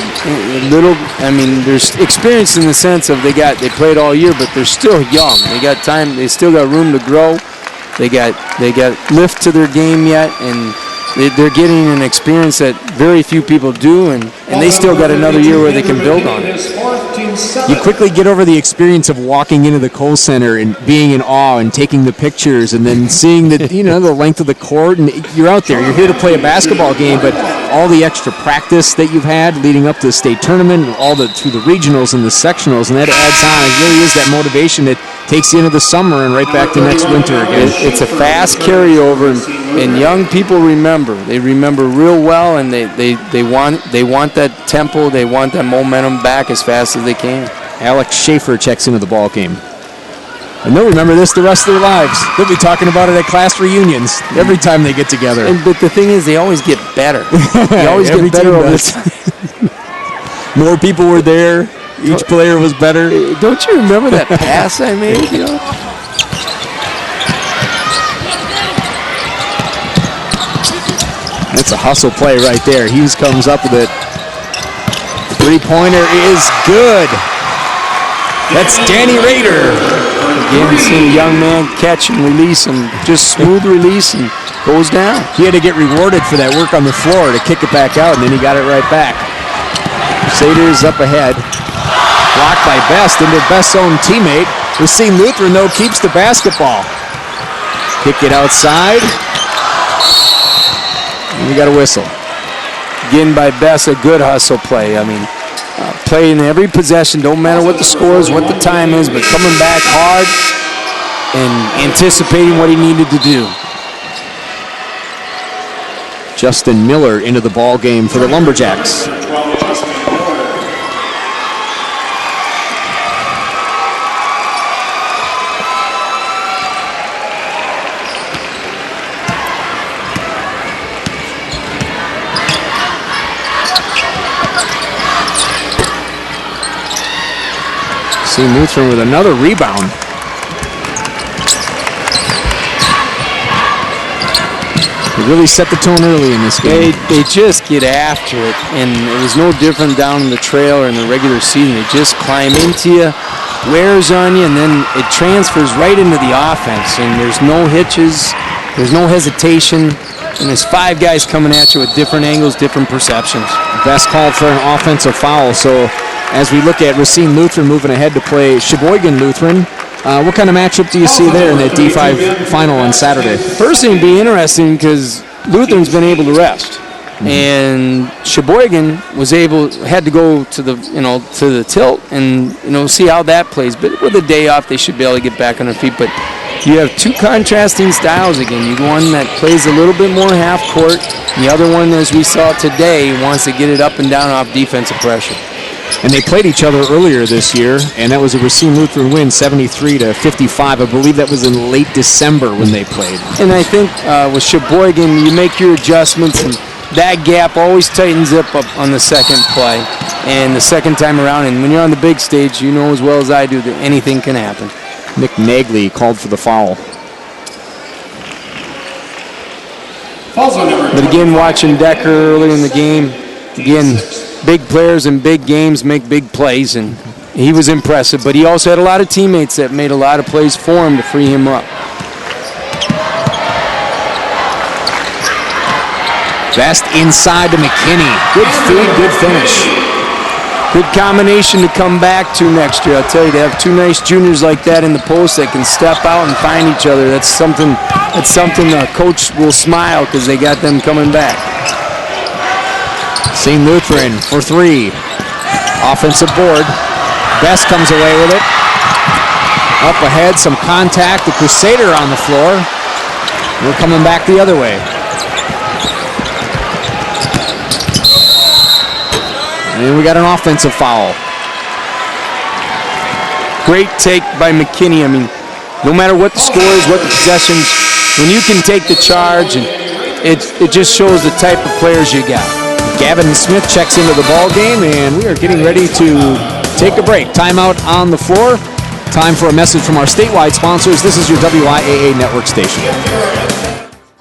there's experience in the sense of they played all year, but they're still young. They got time. They still got room to grow. They got lift to their game yet, and they're getting an experience that very few people do, and they still got another year where they can build on it. You quickly get over the experience of walking into the Kohl Center and being in awe and taking the pictures and then seeing the the length of the court, and you're out there. You're here to play a basketball game, but all the extra practice that you've had leading up to the state tournament, through the regionals and the sectionals, and that adds on. It really is that motivation that takes you into the summer and right back to next winter again. It's a fast carryover, and young people remember. They remember real well, and they want that tempo, they want that momentum back as fast as they can. Alex Schaefer checks into the ball game. And they'll remember this the rest of their lives. They'll be talking about it at class reunions every time they get together. But the thing is, they always get better. They always get better over time. More people were there. Each player was better. Don't you remember that pass I made? That's a hustle play right there. Hughes comes up with it. Three-pointer is good. That's Danny Rader. Again, seeing a young man catch and release, and just smooth release, and goes down. He had to get rewarded for that work on the floor to kick it back out, and then he got it right back. Crusaders up ahead. Blocked by Best into Best's own teammate. Racine Lutheran, though, keeps the basketball. Kick it outside. And we got a whistle. Again by Best, a good hustle play. I mean, playing every possession, don't matter what the score is, what the time is, but coming back hard and anticipating what he needed to do. Justin Miller into the ball game for the Lumberjacks. Racine Lutheran with another rebound. They really set the tone early in this game. They just get after it, and it was no different down in the trail or in the regular season. They just climb into you, wears on you, and then it transfers right into the offense, and there's no hitches, there's no hesitation, and there's five guys coming at you with different angles, different perceptions. Best called for an offensive foul, so as we look at Racine Lutheran moving ahead to play Sheboygan Lutheran, what kind of matchup do you see there in that D5 final on Saturday? First thing would be interesting because Lutheran's been able to rest, and Sheboygan had to go to the tilt and see how that plays. But with a day off, they should be able to get back on their feet. But you have two contrasting styles again. You have one that plays a little bit more half court, and the other one, as we saw today, wants to get it up and down off defensive pressure. And they played each other earlier this year, and that was a Racine Lutheran win, 73-55. I believe that was in late December when they played. And I think with Sheboygan, you make your adjustments, and that gap always tightens up on the second play and the second time around. And when you're on the big stage, you know as well as I do that anything can happen. Nick Nagley called for the foul. But again, watching Decker earlier in the game, again, big players in big games make big plays, and he was impressive. But he also had a lot of teammates that made a lot of plays for him to free him up. Best inside to McKinney. Good feed, good finish. Good combination to come back to next year. I'll tell you, to have two nice juniors like that in the post that can step out and find each other, that's something a coach will smile because they got them coming back. Racine Lutheran for three. Offensive board. Best comes away with it. Up ahead, some contact. The Crusader on the floor. We're coming back the other way. And we got an offensive foul. Great take by McKinney. I mean, no matter what the score is, what the possessions, when you can take the charge, and it just shows the type of players you got. Gavin Smith checks into the ball game, and we are getting ready to take a break. Timeout on the floor. Time for a message from our statewide sponsors. This is your WIAA network station.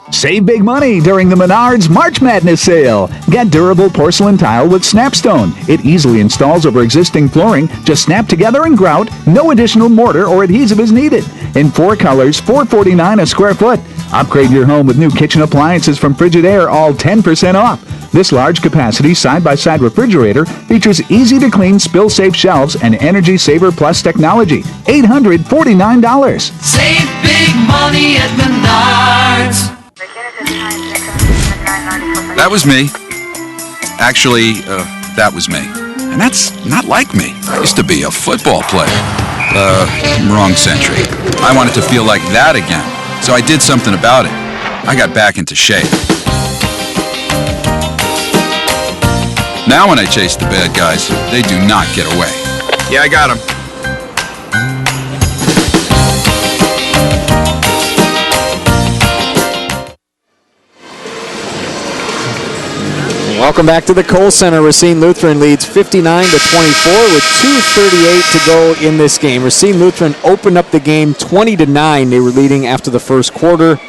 Save big money during the Menards March Madness sale. Get durable porcelain tile with Snapstone. It easily installs over existing flooring. Just snap together and grout. No additional mortar or adhesive is needed. In 4 colors, $4.49 a square foot. Upgrade your home with new kitchen appliances from Frigidaire, all 10% off. This large capacity side-by-side refrigerator features easy-to-clean, spill-safe shelves and Energy Saver Plus technology. $849. Save big money at Menards. That was me. Actually, that was me. And that's not like me. I used to be a football player. Wrong century. I wanted to feel like that again. So I did something about it. I got back into shape. Now when I chase the bad guys, they do not get away. Yeah, I got him. Welcome back to the Kohl Center. Racine Lutheran leads 59-24 with 2:38 to go in this game. Racine Lutheran opened up the game 20-9. They were leading after the first quarter,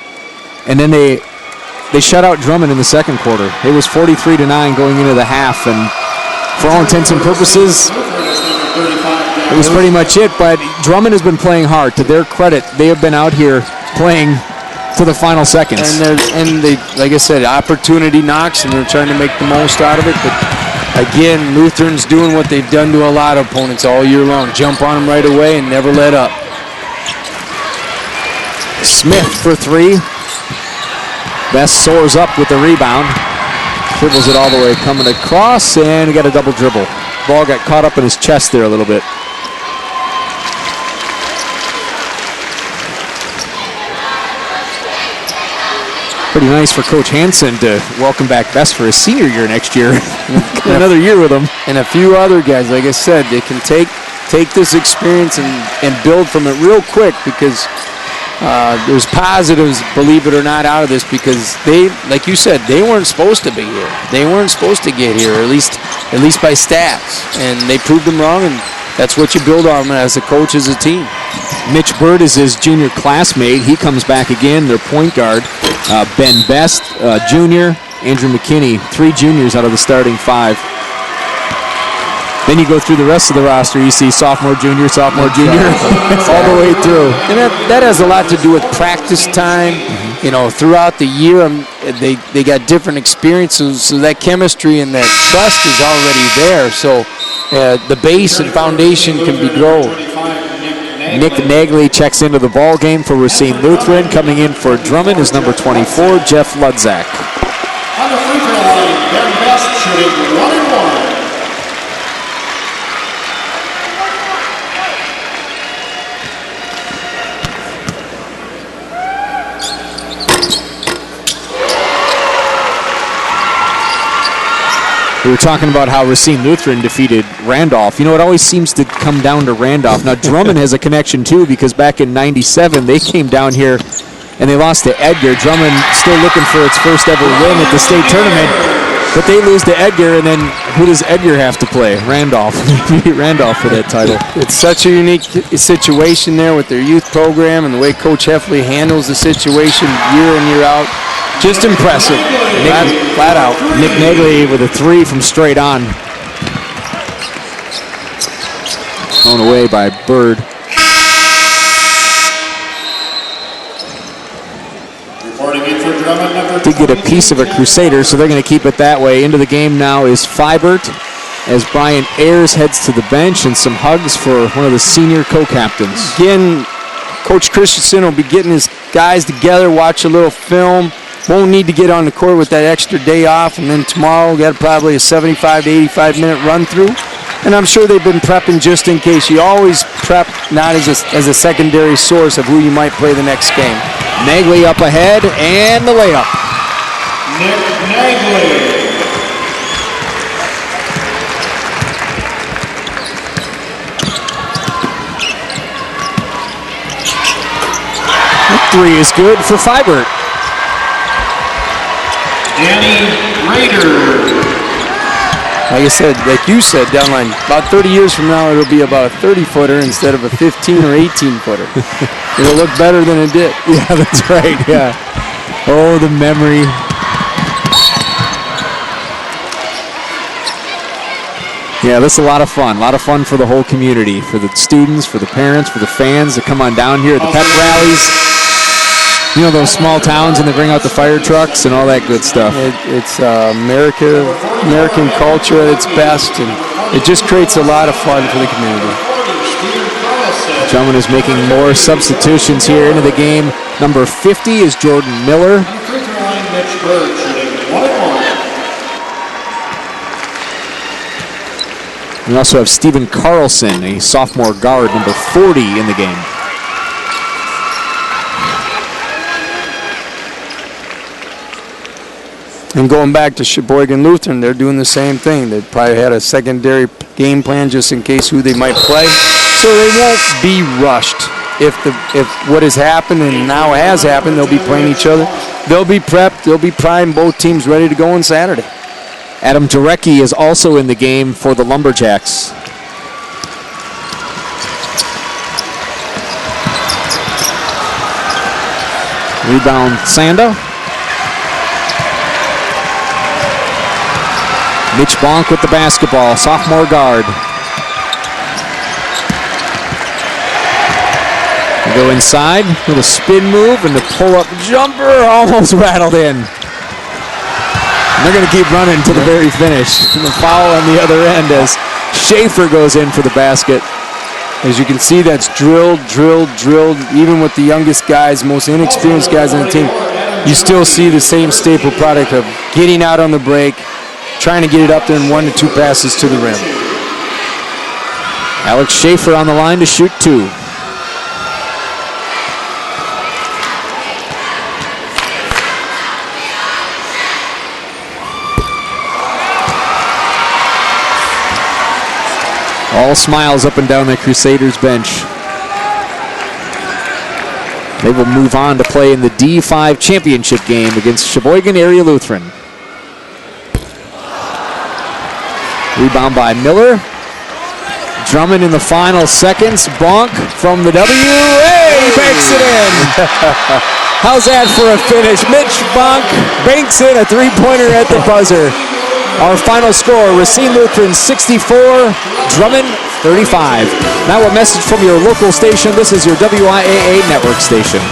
and then they shut out Drummond in the second quarter. It was 43-9 going into the half, and for all intents and purposes, it was pretty much it. But Drummond has been playing hard. To their credit, they have been out here playing to the final seconds. And they, like I said, opportunity knocks, and they're trying to make the most out of it. But again, Lutheran's doing what they've done to a lot of opponents all year long. Jump on them right away and never let up. Smith for three. Best soars up with the rebound. Dribbles it all the way, coming across, and he got a double dribble. Ball got caught up in his chest there a little bit. Pretty nice for Coach Hansen to welcome back Best for his senior year next year. Another year with him. And a few other guys, like I said, they can take this experience and build from it real quick, because there's positives, believe it or not, out of this, because they, like you said, they weren't supposed to be here. They weren't supposed to get here, at least by stats. And they proved them wrong, and that's what you build on as a coach, as a team. Mitch Bird is his junior classmate. He comes back again, their point guard. Ben Best, junior. Andrew McKinney, three juniors out of the starting five. Then you go through the rest of the roster. You see sophomore, junior, all the way through. And that has a lot to do with practice time. Mm-hmm. You know, throughout the year, they got different experiences, so that chemistry and that trust is already there. So the base and foundation can be grown. Nick Nagley checks into the ball game for Racine Lutheran. Coming in for Drummond is number 24, Jeff Ludzak. On the free throw line, Ben Best shooting 1-1. We were talking about how Racine Lutheran defeated Randolph. You know, it always seems to come down to Randolph. Now, Drummond has a connection, too, because back in '97, they came down here and they lost to Edgar. Drummond still looking for its first ever win at the state tournament, but they lose to Edgar, and then who does Edgar have to play? Randolph. Beat Randolph for that title. It's such a unique situation there with their youth program and the way Coach Heffley handles the situation year in, year out. Just impressive, flat out. Nick Nagley with a three from straight on. Thrown away by Bird. Did get a piece of a Crusader, so they're going to keep it that way. Into the game now is Fibert as Brian Ayers heads to the bench, and some hugs for one of the senior co-captains. Again, Coach Christensen will be getting his guys together, watch a little film. Won't need to get on the court with that extra day off, and then tomorrow we got probably a 75 to 85 minute run through. And I'm sure they've been prepping just in case. You always prep not as a secondary source of who you might play the next game. Nagley up ahead, and the layup. Nick Nagley. That three is good for Fibert. Danny Rader. Like I said, like you said, downline, about 30 years from now, it'll be about a 30-footer instead of a 15 or 18-footer. It'll look better than it did. Yeah, that's right, yeah. Oh, the memory. Yeah, this is a lot of fun. A lot of fun for the whole community, for the students, for the parents, for the fans that come on down here at the pep rallies. You know those small towns and they bring out the fire trucks and all that good stuff. It's American culture at its best, and it just creates a lot of fun for the community. Drummond is making more substitutions here into the game. Number 50 is Jordan Miller. We also have Stephen Carlson, a sophomore guard, number 40 in the game. And going back to Sheboygan Lutheran, they're doing the same thing. They probably had a secondary game plan just in case who they might play. So they won't be rushed. If what has happened and now has happened, they'll be playing each other. They'll be prepped. They'll be primed. Both teams ready to go on Saturday. Adam Jarecki is also in the game for the Lumberjacks. Rebound, Sanda. Mitch Bonk with the basketball, sophomore guard. They go inside with a spin move and the pull-up jumper almost rattled in. And they're going to keep running to the very finish. And the foul on the other end as Schaefer goes in for the basket. As you can see, that's drilled. Even with the youngest guys, most inexperienced guys on the team, you still see the same staple product of getting out on the break, trying to get it up there in 1 to 2 passes to the rim. Alex Schaefer on the line to shoot 2. All smiles up and down the Crusaders bench. They will move on to play in the D5 championship game against Sheboygan Area Lutheran. Rebound by Miller. Drummond in the final seconds. Bonk from the W. Hey, he banks it in. How's that for a finish? Mitch Bonk banks in a three-pointer at the buzzer. Our final score, Racine Lutheran 64, Drummond 35. Now a message from your local station. This is your WIAA network station.